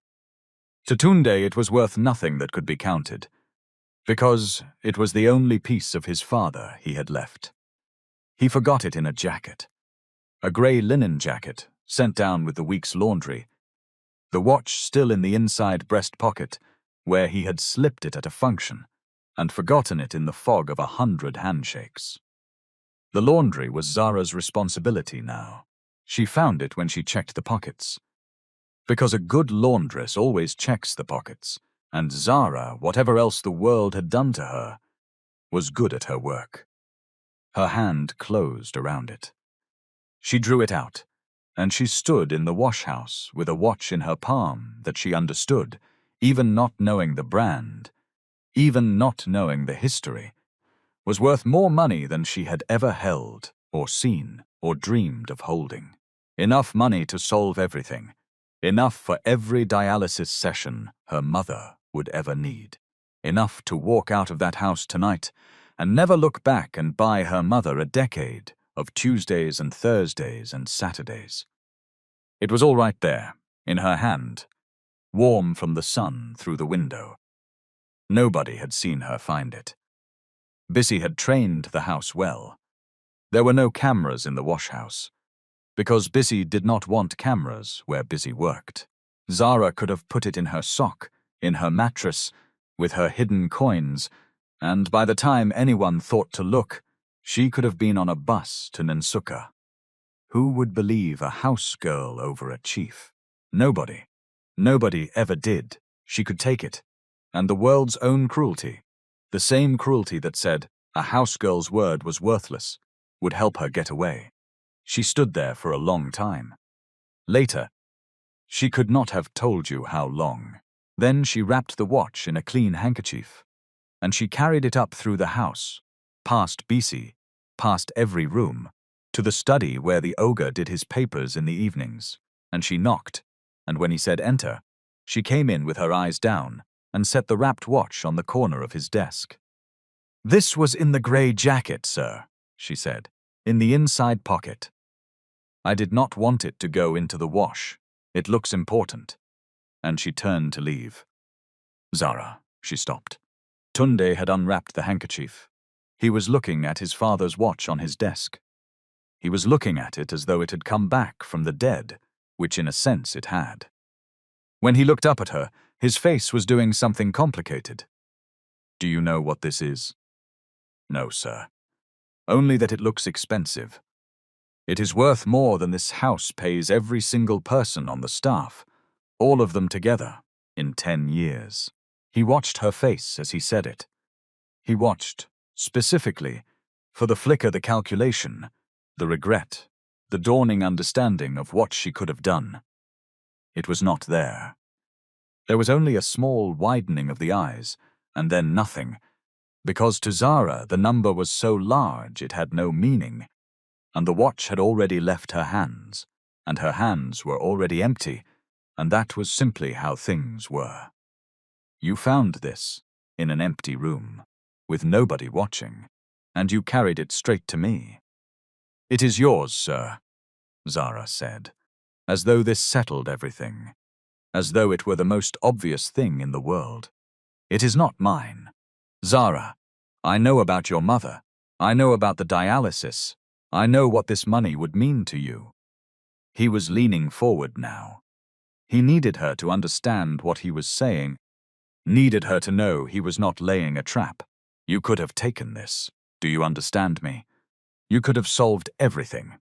To Tunde it was worth nothing that could be counted, because it was the only piece of his father he had left. He forgot it in a jacket, a grey linen jacket sent down with the week's laundry, the watch still in the inside breast pocket where he had slipped it at a function and forgotten it in the fog of 100 handshakes. The laundry was Zara's responsibility now. She found it when she checked the pockets. Because a good laundress always checks the pockets, and Zara, whatever else the world had done to her, was good at her work. Her hand closed around it. She drew it out, and she stood in the wash-house with a watch in her palm that she understood, even not knowing the brand, even not knowing the history, was worth more money than she had ever held, or seen, or dreamed of holding. Enough money to solve everything. Enough for every dialysis session her mother would ever need. Enough to walk out of that house tonight and never look back and buy her mother a decade of Tuesdays and Thursdays and Saturdays. It was all right there, in her hand, warm from the sun through the window. Nobody had seen her find it. Bisi had trained the house well. There were no cameras in the wash-house, because Bisi did not want cameras where Bisi worked. Zara could have put it in her sock, in her mattress, with her hidden coins, and by the time anyone thought to look, she could have been on a bus to Nansuka. Who would believe a house girl over a chief? Nobody. Nobody ever did. She could take it. And the world's own cruelty, the same cruelty that said a house girl's word was worthless, would help her get away. She stood there for a long time. Later, she could not have told you how long. Then she wrapped the watch in a clean handkerchief, and she carried it up through the house, past Bisi, past every room, to the study where the ogre did his papers in the evenings, and she knocked, and when he said enter, she came in with her eyes down and set the wrapped watch on the corner of his desk. "This was in the grey jacket, sir," she said, "in the inside pocket. I did not want it to go into the wash. It looks important." And she turned to leave. "Zara," she stopped. Tunde had unwrapped the handkerchief. He was looking at his father's watch on his desk. He was looking at it as though it had come back from the dead, which in a sense it had. When he looked up at her, his face was doing something complicated. "Do you know what this is?" "No, sir. Only that it looks expensive. It is worth more than this house pays every single person on the staff, all of them together, in 10 years. He watched her face as he said it. He watched, specifically, for the flicker, the calculation, the regret, the dawning understanding of what she could have done. It was not there. There was only a small widening of the eyes, and then nothing, because to Zara the number was so large it had no meaning, and the watch had already left her hands, and her hands were already empty, and that was simply how things were. You found this in an empty room, with nobody watching, and you carried it straight to me. It is yours, sir, Zara said, as though this settled everything, as though it were the most obvious thing in the world. It is not mine. Zara, I know about your mother. I know about the dialysis. I know what this money would mean to you. He was leaning forward now. He needed her to understand what he was saying, needed her to know he was not laying a trap. You could have taken this. Do you understand me? You could have solved everything,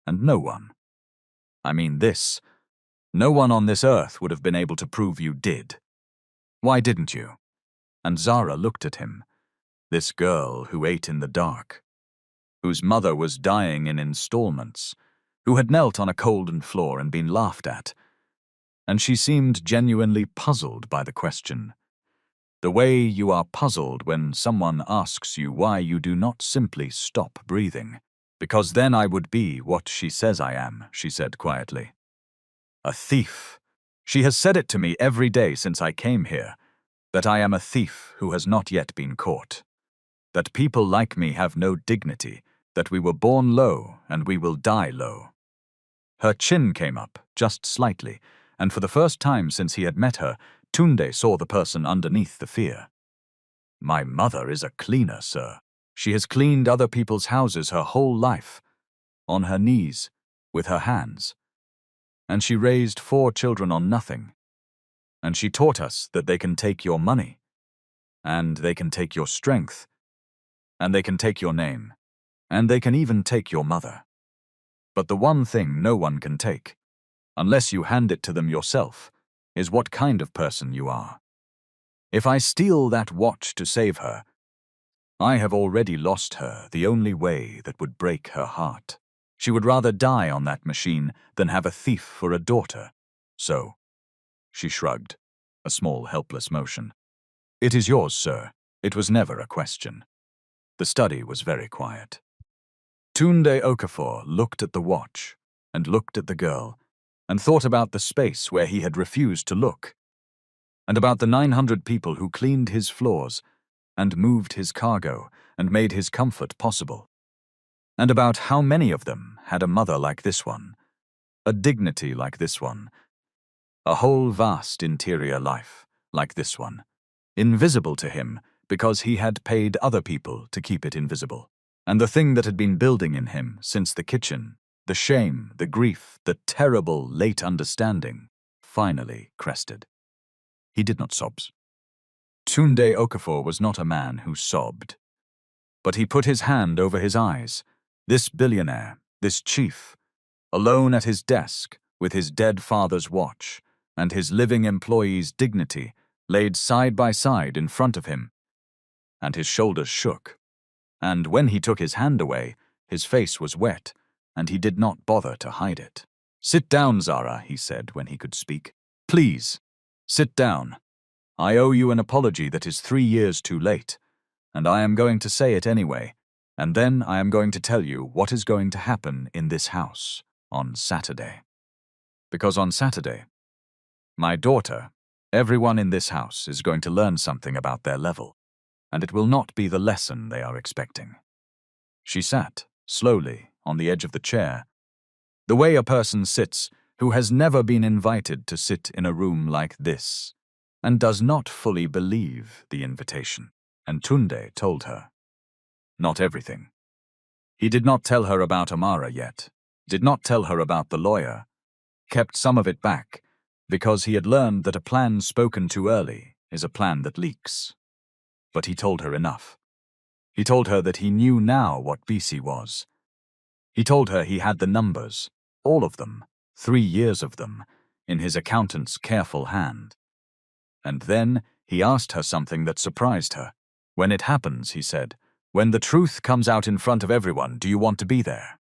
and no one. I mean this. No one on this earth would have been able to prove you did. Why didn't you? And Zara looked at him, this girl who ate in the dark, whose mother was dying in installments, who had knelt on a colden floor and been laughed at, and she seemed genuinely puzzled by the question. The way you are puzzled when someone asks you why you do not simply stop breathing. Because then I would be what she says I am, she said quietly. A thief. She has said it to me every day since I came here, that I am a thief who has not yet been caught. That people like me have no dignity, that we were born low and we will die low. Her chin came up, just slightly, and for the first time since he had met her, Tunde saw the person underneath the fear. My mother is a cleaner, sir. She has cleaned other people's houses her whole life, on her knees, with her hands. And she raised 4 children on nothing. And she taught us that they can take your money, and they can take your strength, and they can take your name, and they can even take your mother. But the one thing no one can take, unless you hand it to them yourself, is what kind of person you are. If I steal that watch to save her, I have already lost her the only way that would break her heart. She would rather die on that machine than have a thief for a daughter. So, she shrugged, a small helpless motion. It is yours, sir. It was never a question. The study was very quiet. Tunde Okafor looked at the watch, and looked at the girl, and thought about the space where he had refused to look, and about the 900 people who cleaned his floors, and moved his cargo, and made his comfort possible, and about how many of them had a mother like this one, a dignity like this one, a whole vast interior life like this one, invisible to him because he had paid other people to keep it invisible. And the thing that had been building in him since the kitchen, the shame, the grief, the terrible late understanding, finally crested. He did not sob. Tunde Okafor was not a man who sobbed. But he put his hand over his eyes. This billionaire, this chief, alone at his desk, with his dead father's watch, and his living employee's dignity laid side by side in front of him, and his shoulders shook. And when he took his hand away, his face was wet, and he did not bother to hide it. Sit down, Zara, he said when he could speak. Please, sit down. I owe you an apology that is 3 years too late, and I am going to say it anyway, and then I am going to tell you what is going to happen in this house on Saturday. Because on Saturday, my daughter, everyone in this house is going to learn something about their level, and it will not be the lesson they are expecting. She sat, slowly, on the edge of the chair, the way a person sits who has never been invited to sit in a room like this, and does not fully believe the invitation. And Tunde told her. Not everything. He did not tell her about Amara yet, did not tell her about the lawyer, kept some of it back, because he had learned that a plan spoken too early is a plan that leaks. But he told her enough. He told her that he knew now what BC was. He told her he had the numbers, all of them, 3 years of them, in his accountant's careful hand. And then he asked her something that surprised her. When it happens, he said, when the truth comes out in front of everyone, do you want to be there?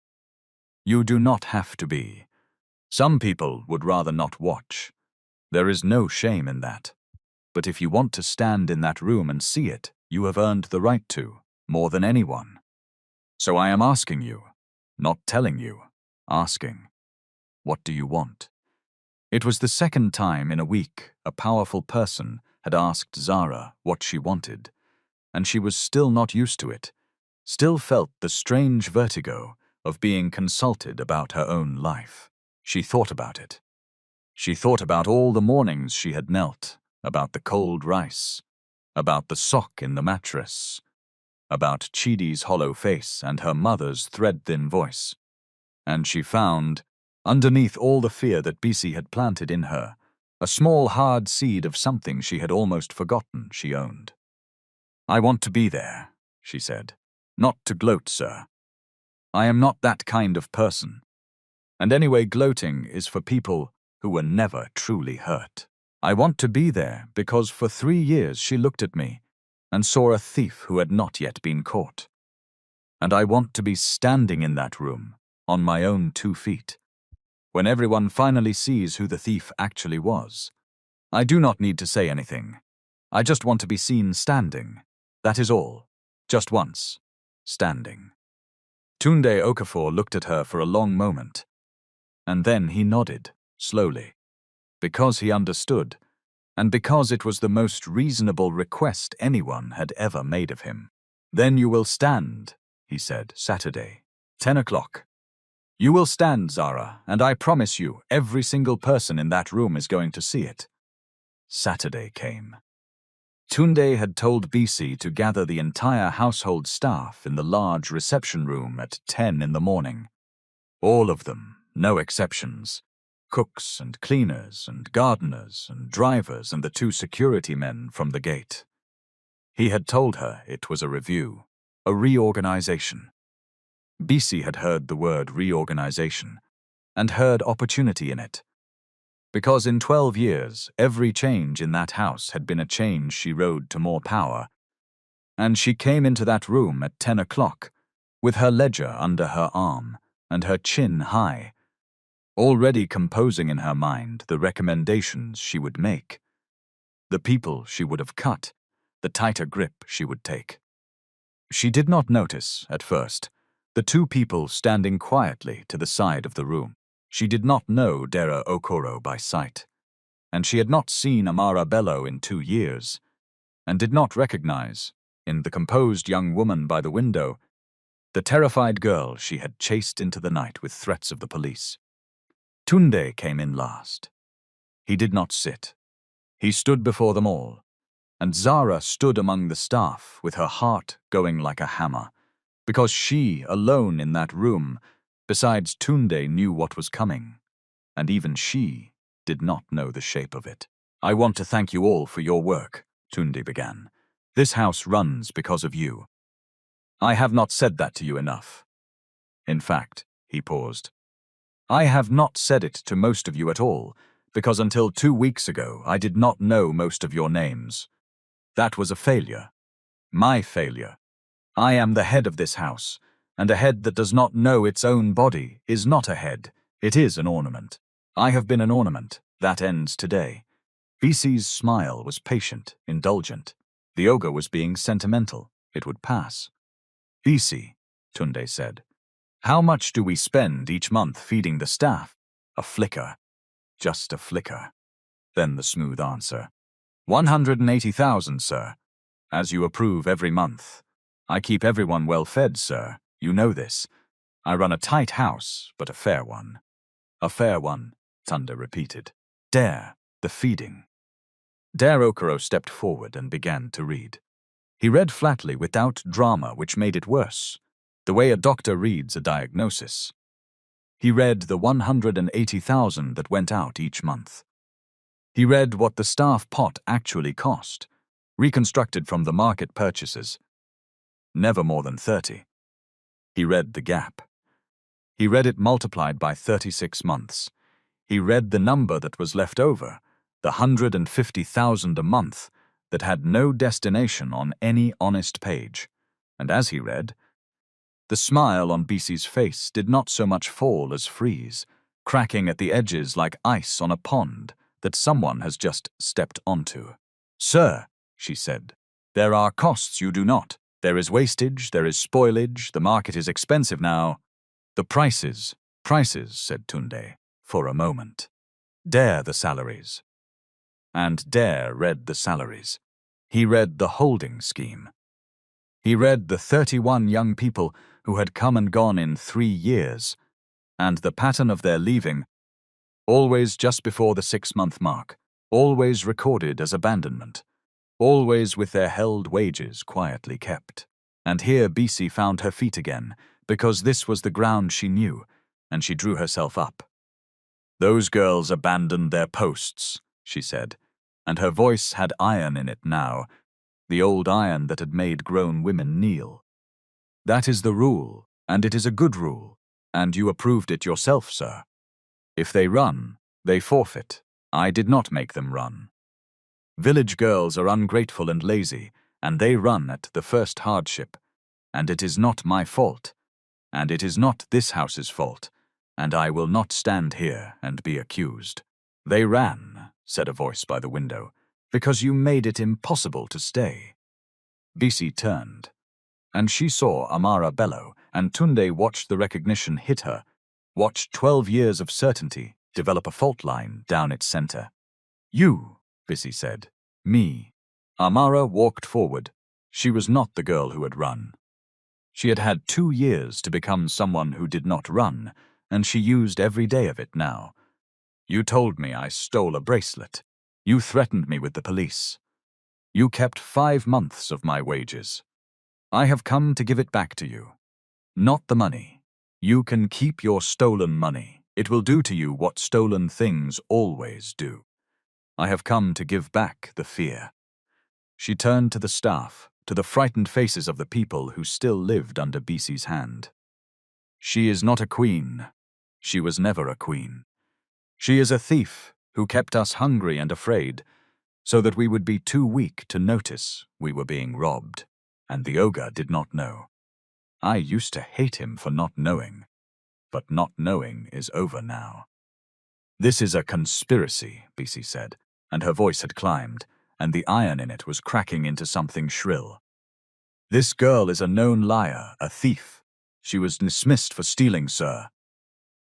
You do not have to be. Some people would rather not watch. There is no shame in that. But if you want to stand in that room and see it, You have earned the right to, more than anyone. So I am asking you, not telling you, asking, what do you want? It was the second time in a week a powerful person had asked Zara what she wanted, and she was still not used to it, still felt the strange vertigo of being consulted about her own life. She thought about it. She thought about all the mornings she had knelt, about the cold rice, about the sock in the mattress, about Chidi's hollow face and her mother's thread-thin voice. And she found, underneath all the fear that Bisi had planted in her, a small hard seed of something she had almost forgotten she owned. I want to be there, she said. Not to gloat, sir. I am not that kind of person. And anyway, gloating is for people who were never truly hurt. I want to be there because for 3 years she looked at me and saw a thief who had not yet been caught. And I want to be standing in that room, on my own 2 feet, when everyone finally sees who the thief actually was. I do not need to say anything. I just want to be seen standing. That is all. Just once. Standing. Tunde Okafor looked at her for a long moment, and then he nodded, slowly, because he understood, and because it was the most reasonable request anyone had ever made of him. Then you will stand, he said, Saturday, 10 o'clock. You will stand, Zara, and I promise you, every single person in that room is going to see it. Saturday came. Tunde had told Bisi to gather the entire household staff in the large reception room at 10 in the morning. All of them, no exceptions. Cooks and cleaners and gardeners and drivers and the 2 security men from the gate. He had told her it was a review, a reorganization. Bisi had heard the word reorganization and heard opportunity in it. Because in 12 years, every change in that house had been a change she rode to more power, and she came into that room at 10 o'clock, with her ledger under her arm and her chin high, already composing in her mind the recommendations she would make, the people she would have cut, the tighter grip she would take. She did not notice, at first, the 2 people standing quietly to the side of the room. She did not know Dera Okoro by sight, and she had not seen Amara Bello in 2 years, and did not recognize, in the composed young woman by the window, the terrified girl she had chased into the night with threats of the police. Tunde came in last. He did not sit. He stood before them all, and Zara stood among the staff with her heart going like a hammer, because she, alone in that room, besides Tunde, knew what was coming, and even she did not know the shape of it. I want to thank you all for your work, Tunde began. This house runs because of you. I have not said that to you enough. In fact, he paused, I have not said it to most of you at all, because until 2 weeks ago I did not know most of your names. That was a failure. My failure. I am the head of this house, and a head that does not know its own body is not a head, it is an ornament. I have been an ornament. That ends today. Bisi's smile was patient, indulgent. The ogre was being sentimental. It would pass. Bisi, Tunde said, how much do we spend each month feeding the staff? A flicker. Just a flicker. Then the smooth answer. 180,000, sir. As you approve every month. I keep everyone well fed, sir. You know this. I run a tight house, but a fair one. A fair one, Tunde repeated. Dare, the feeding. Dare Okoro stepped forward and began to read. He read flatly without drama, which made it worse, the way a doctor reads a diagnosis. He read the 180,000 that went out each month. He read what the staff pot actually cost, reconstructed from the market purchases. Never more than 30. He read the gap. He read it multiplied by 36 months. He read the number that was left over, the 150,000 a month that had no destination on any honest page. And as he read, the smile on Bisi's face did not so much fall as freeze, cracking at the edges like ice on a pond that someone has just stepped onto. Sir, she said, There are costs you do not. There is wastage, there is spoilage, the market is expensive now. The prices, said Tunde, for a moment. Dare the salaries. And Dare read the salaries. He read the holding scheme. He read the 31 young people who had come and gone in 3 years, and the pattern of their leaving, always just before the 6-month mark, always recorded as abandonment, always with their held wages quietly kept. And here Bisi found her feet again, because this was the ground she knew, and she drew herself up. Those girls abandoned their posts, she said, and her voice had iron in it now, the old iron that had made grown women kneel. That is the rule, and it is a good rule, and you approved it yourself, sir. If they run, they forfeit. I did not make them run. Village girls are ungrateful and lazy, and they run at the first hardship, and it is not my fault, and it is not this house's fault, and I will not stand here and be accused. They ran, said a voice by the window, because you made it impossible to stay. Bisi turned, and she saw Amara bellow, and Tunde watched the recognition hit her, watched 12 years of certainty develop a fault line down its center. You, Bisi said. Me. Amara walked forward. She was not the girl who had run. She had had 2 years to become someone who did not run, and she used every day of it now. You told me I stole a bracelet. You threatened me with the police. You kept 5 months of my wages. I have come to give it back to you. Not the money. You can keep your stolen money. It will do to you what stolen things always do. I have come to give back the fear. She turned to the staff, to the frightened faces of the people who still lived under Bisi's hand. She is not a queen. She was never a queen. She is a thief who kept us hungry and afraid, so that we would be too weak to notice we were being robbed, and the ogre did not know. I used to hate him for not knowing, but not knowing is over now. This is a conspiracy, Bisi said, and her voice had climbed, and the iron in it was cracking into something shrill. This girl is a known liar, a thief. She was dismissed for stealing, sir.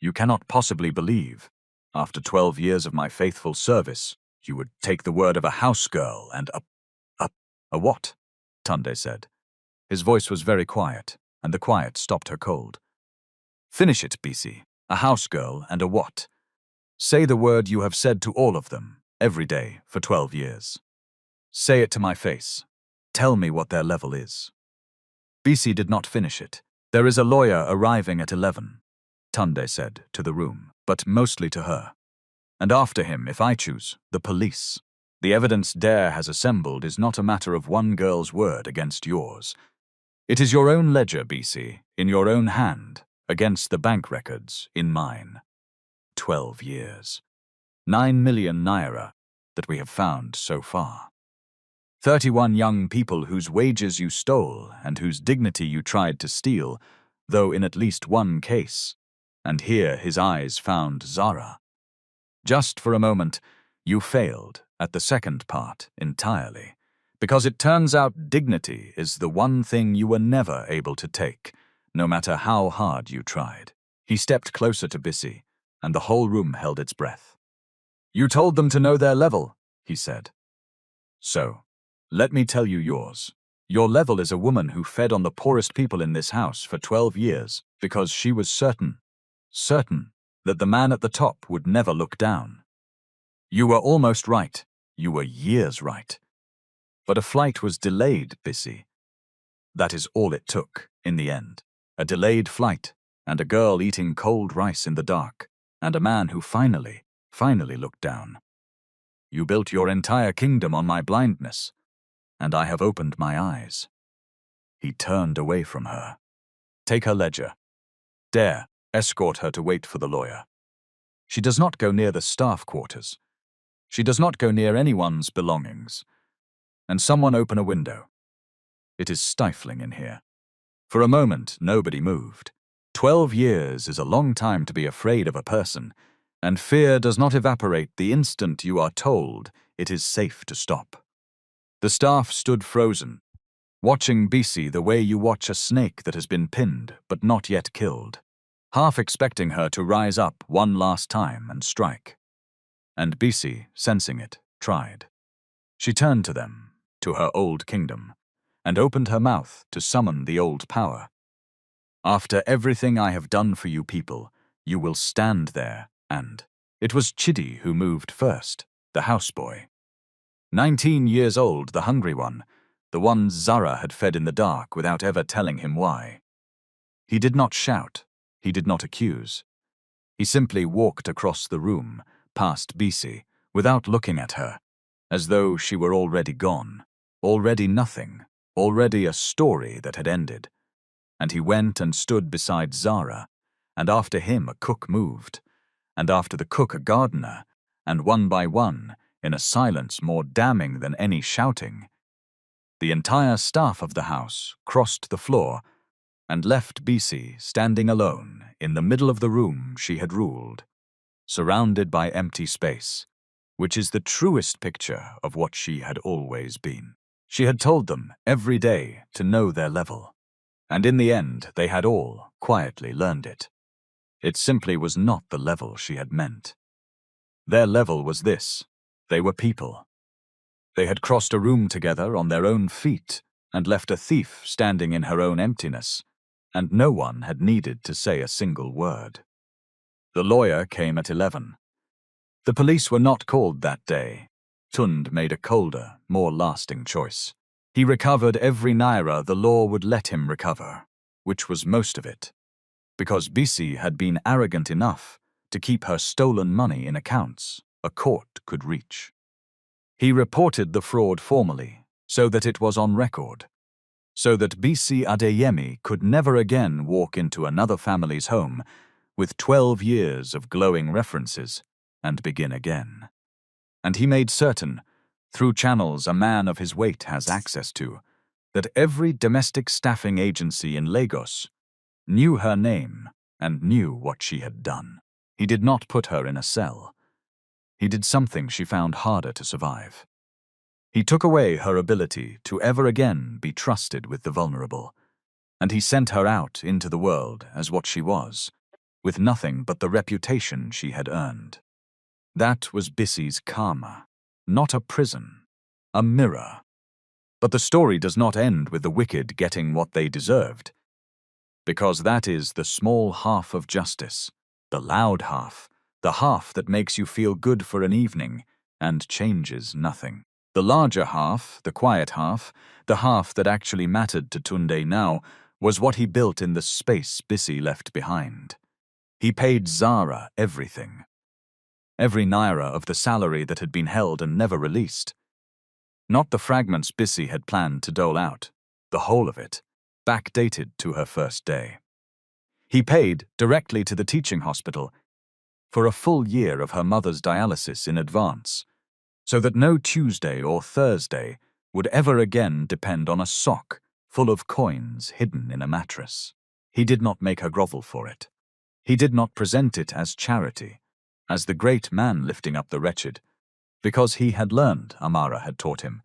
You cannot possibly believe, after 12 years of my faithful service, you would take the word of a house girl and a what? Tunde said. His voice was very quiet, and the quiet stopped her cold. Finish it, Bisi. A house girl and a what? Say the word you have said to all of them, every day, for 12 years. Say it to my face. Tell me what their level is. Bisi did not finish it. There is a lawyer arriving at 11, Tunde said to the room, but mostly to her. And after him, if I choose, the police. The evidence Dare has assembled is not a matter of one girl's word against yours. It is your own ledger, Bisi, in your own hand, against the bank records in mine. 12 years. 9 million naira that we have found so far. 31 young people whose wages you stole and whose dignity you tried to steal, though in at least one case. And here his eyes found Zara. Just for a moment, you failed at the second part entirely, because it turns out dignity is the one thing you were never able to take, no matter how hard you tried. He stepped closer to Bisi, and the whole room held its breath. You told them to know their level, he said. So, let me tell you yours. Your level is a woman who fed on the poorest people in this house for 12 years because she was certain that the man at the top would never look down. You were almost right. You were years right. But a flight was delayed, Bisi. That is all it took, in the end. A delayed flight, and a girl eating cold rice in the dark, and a man who finally looked down. You built your entire kingdom on my blindness, and I have opened my eyes. He turned away from her. Take her ledger. Dare, escort her to wait for the lawyer. She does not go near the staff quarters. She does not go near anyone's belongings. And someone open a window. It is stifling in here. For a moment, nobody moved. 12 years is a long time to be afraid of a person, and fear does not evaporate the instant you are told it is safe to stop. The staff stood frozen, watching Bisi the way you watch a snake that has been pinned but not yet killed, half expecting her to rise up one last time and strike. And Bisi, sensing it, tried. She turned to them, to her old kingdom, and opened her mouth to summon the old power. After everything I have done for you people, you will stand there and... It was Chidi who moved first, the houseboy. 19 years old, the hungry one, the one Zara had fed in the dark without ever telling him why. He did not shout, he did not accuse. He simply walked across the room, past Bisi, without looking at her, as though she were already gone, already nothing, already a story that had ended. And he went and stood beside Zara, and after him a cook moved, and after the cook a gardener, and one by one, in a silence more damning than any shouting, the entire staff of the house crossed the floor and left Bisi standing alone in the middle of the room she had ruled, surrounded by empty space, which is the truest picture of what she had always been. She had told them every day to know their level, and in the end they had all quietly learned it. It simply was not the level she had meant. Their level was this: they were people. They had crossed a room together on their own feet and left a thief standing in her own emptiness, and no one had needed to say a single word. The lawyer came at 11. The police were not called that day. Tund made a colder, more lasting choice. He recovered every naira the law would let him recover, which was most of it, because Bisi had been arrogant enough to keep her stolen money in accounts a court could reach. He reported the fraud formally, so that it was on record, so that Bisi Adeyemi could never again walk into another family's home with 12 years of glowing references and begin again. And he made certain, through channels a man of his weight has access to, that every domestic staffing agency in Lagos knew her name and knew what she had done. He did not put her in a cell. He did something she found harder to survive. He took away her ability to ever again be trusted with the vulnerable, and he sent her out into the world as what she was, with nothing but the reputation she had earned. That was Bisi's karma, not a prison, a mirror. But the story does not end with the wicked getting what they deserved, because that is the small half of justice, the loud half, the half that makes you feel good for an evening and changes nothing. The larger half, the quiet half, the half that actually mattered to Tunde now, was what he built in the space Bisi left behind. He paid Zara everything. Every naira of the salary that had been held and never released. Not the fragments Bisi had planned to dole out, the whole of it, backdated to her first day. He paid directly to the teaching hospital for a full year of her mother's dialysis in advance, so that no Tuesday or Thursday would ever again depend on a sock full of coins hidden in a mattress. He did not make her grovel for it. He did not present it as charity, as the great man lifting up the wretched, because he had learned, Amara had taught him,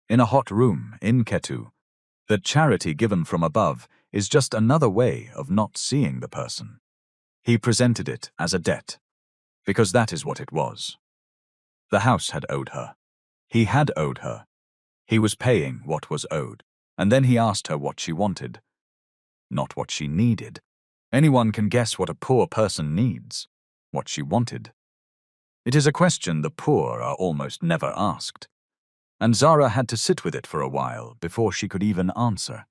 in a hot room in Ketu, that charity given from above is just another way of not seeing the person. He presented it as a debt, because that is what it was. The house had owed her. He had owed her. He was paying what was owed, and then he asked her what she wanted. Not what she needed. Anyone can guess what a poor person needs, what she wanted. It is a question the poor are almost never asked, and Zara had to sit with it for a while before she could even answer,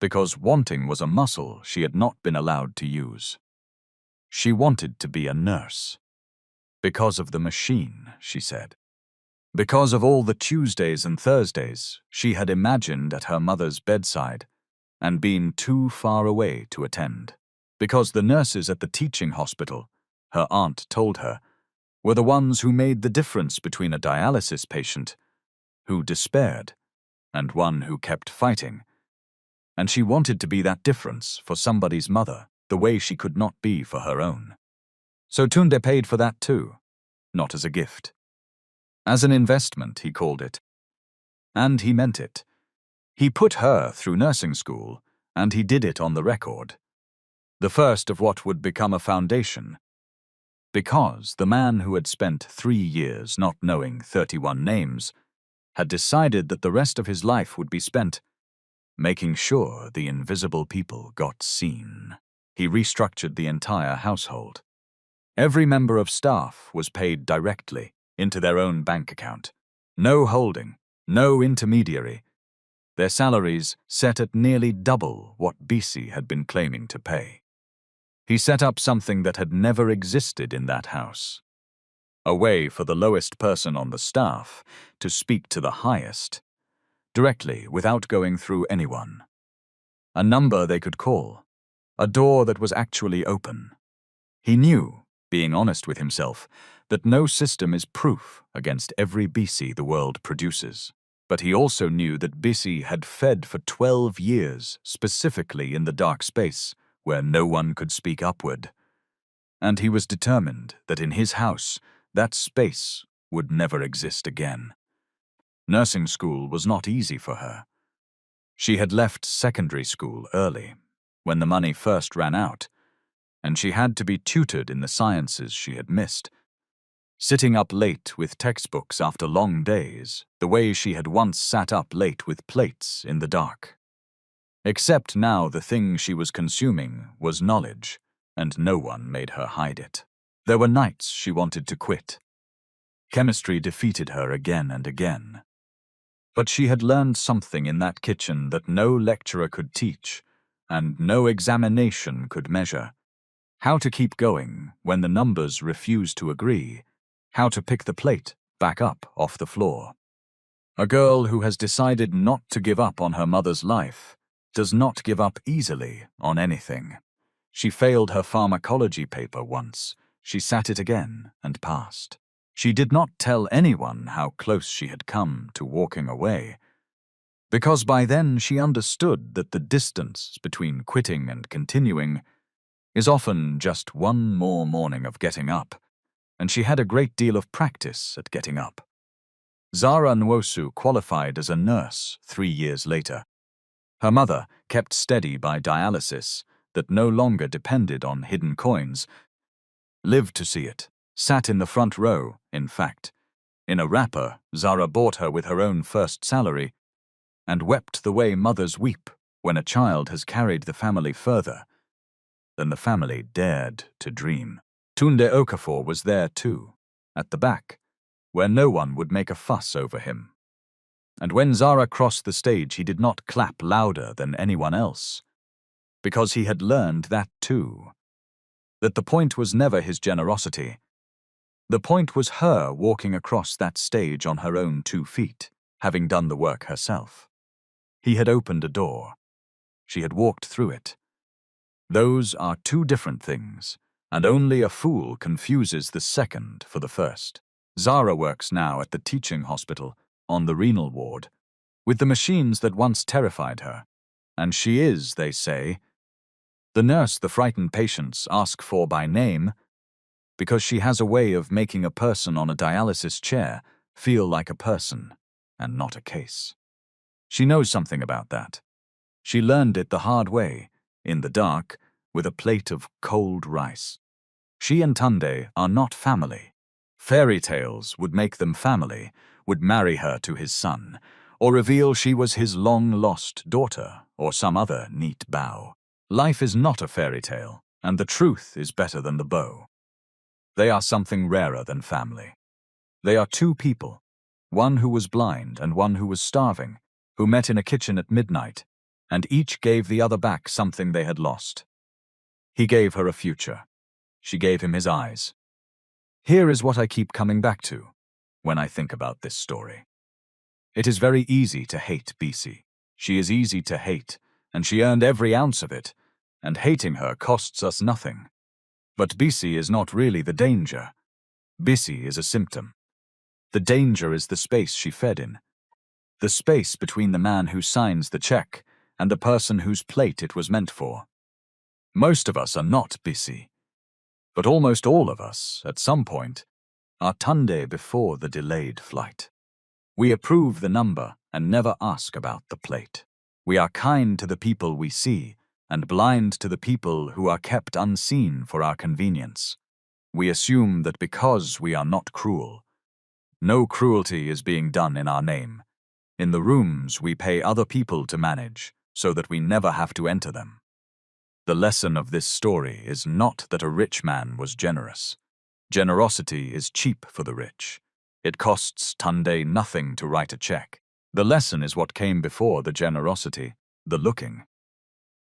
because wanting was a muscle she had not been allowed to use. She wanted to be a nurse. Because of the machine, she said. Because of all the Tuesdays and Thursdays she had imagined at her mother's bedside and been too far away to attend. Because the nurses at the teaching hospital, her aunt told her, were the ones who made the difference between a dialysis patient who despaired and one who kept fighting. And she wanted to be that difference for somebody's mother, the way she could not be for her own. So Tunde paid for that too, not as a gift. As an investment, he called it. And he meant it. He put her through nursing school, and he did it on the record. The first of what would become a foundation. Because the man who had spent 3 years not knowing 31 names had decided that the rest of his life would be spent making sure the invisible people got seen. He restructured the entire household. Every member of staff was paid directly into their own bank account. No holding, no intermediary. Their salaries set at nearly double what BC had been claiming to pay. He set up something that had never existed in that house. A way for the lowest person on the staff to speak to the highest, directly without going through anyone. A number they could call, a door that was actually open. He knew, being honest with himself, that no system is proof against every BC the world produces. But he also knew that BC had fed for 12 years specifically in the dark space, where no one could speak upward. And he was determined that in his house, that space would never exist again. Nursing school was not easy for her. She had left secondary school early, when the money first ran out, and she had to be tutored in the sciences she had missed, sitting up late with textbooks after long days, the way she had once sat up late with plates in the dark. Except now the thing she was consuming was knowledge, and no one made her hide it. There were nights she wanted to quit. Chemistry defeated her again and again. But she had learned something in that kitchen that no lecturer could teach, and no examination could measure. How to keep going when the numbers refused to agree. How to pick the plate back up off the floor. A girl who has decided not to give up on her mother's life does not give up easily on anything. She failed her pharmacology paper once. She sat it again and passed. She did not tell anyone how close she had come to walking away, because by then she understood that the distance between quitting and continuing is often just one more morning of getting up, and she had a great deal of practice at getting up. Zara Nwosu qualified as a nurse 3 years later. Her mother, kept steady by dialysis that no longer depended on hidden coins, lived to see it, sat in the front row, in fact. In a wrapper Zara bought her with her own first salary, and wept the way mothers weep when a child has carried the family further than the family dared to dream. Tunde Okafor was there too, at the back, where no one would make a fuss over him. And when Zara crossed the stage, he did not clap louder than anyone else, because he had learned that too, that the point was never his generosity. The point was her walking across that stage on her own 2 feet, having done the work herself. He had opened a door. She had walked through it. Those are 2 different things, and only a fool confuses the second for the first. Zara works now at the teaching hospital, on the renal ward, with the machines that once terrified her, and she is, they say, the nurse the frightened patients ask for by name, because she has a way of making a person on a dialysis chair feel like a person and not a case. She knows something about that. She learned it the hard way, in the dark, with a plate of cold rice. She and Tunde are not family. Fairy tales would make them family, would marry her to his son, or reveal she was his long-lost daughter, or some other neat bow. Life is not a fairy tale, and the truth is better than the bow. They are something rarer than family. They are 2 people, one who was blind and one who was starving, who met in a kitchen at midnight, and each gave the other back something they had lost. He gave her a future. She gave him his eyes. Here is what I keep coming back to when I think about this story. It is very easy to hate BC. She is easy to hate, and she earned every ounce of it, and hating her costs us nothing. But BC is not really the danger. BC is a symptom. The danger is the space she fed in. The space between the man who signs the check and the person whose plate it was meant for. Most of us are not BC, but almost all of us, at some point, are Tunde before the delayed flight. We approve the number and never ask about the plate. We are kind to the people we see, and blind to the people who are kept unseen for our convenience. We assume that because we are not cruel, no cruelty is being done in our name. In the rooms we pay other people to manage, so that we never have to enter them. The lesson of this story is not that a rich man was generous. Generosity is cheap for the rich. It costs Tunde nothing to write a check. The lesson is what came before the generosity, the looking.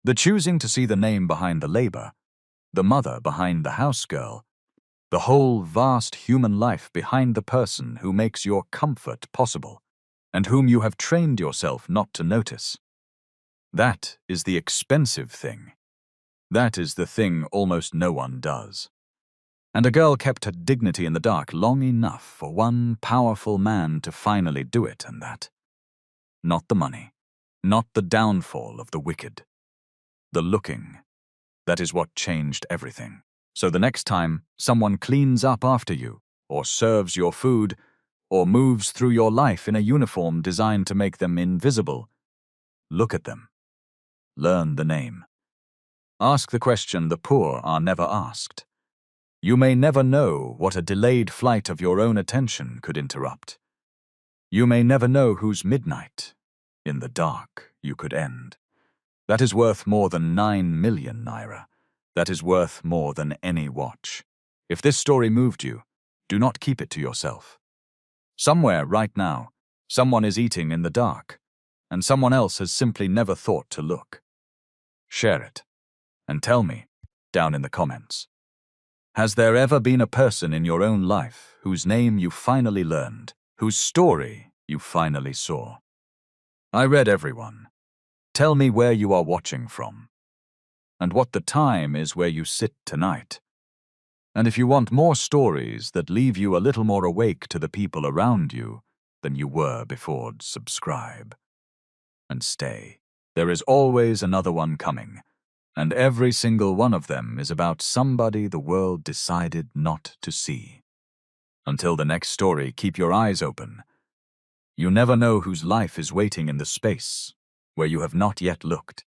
The choosing to see the name behind the labor, the mother behind the house girl, the whole vast human life behind the person who makes your comfort possible, and whom you have trained yourself not to notice. That is the expensive thing. That is the thing almost no one does. And a girl kept her dignity in the dark long enough for one powerful man to finally do it, and that. Not the money, not the downfall of the wicked. The looking. That is what changed everything. So the next time someone cleans up after you, or serves your food, or moves through your life in a uniform designed to make them invisible, look at them. Learn the name. Ask the question the poor are never asked. You may never know what a delayed flight of your own attention could interrupt. You may never know whose midnight, in the dark, you could end. That is worth more than 9 million naira. That is worth more than any watch. If this story moved you, do not keep it to yourself. Somewhere right now, someone is eating in the dark, and someone else has simply never thought to look. Share it, and tell me, down in the comments. Has there ever been a person in your own life whose name you finally learned, whose story you finally saw? I read everyone. Tell me where you are watching from, and what the time is where you sit tonight. And if you want more stories that leave you a little more awake to the people around you than you were before, subscribe. And stay. There is always another one coming, and every single one of them is about somebody the world decided not to see. Until the next story, keep your eyes open. You never know whose life is waiting in the space where you have not yet looked.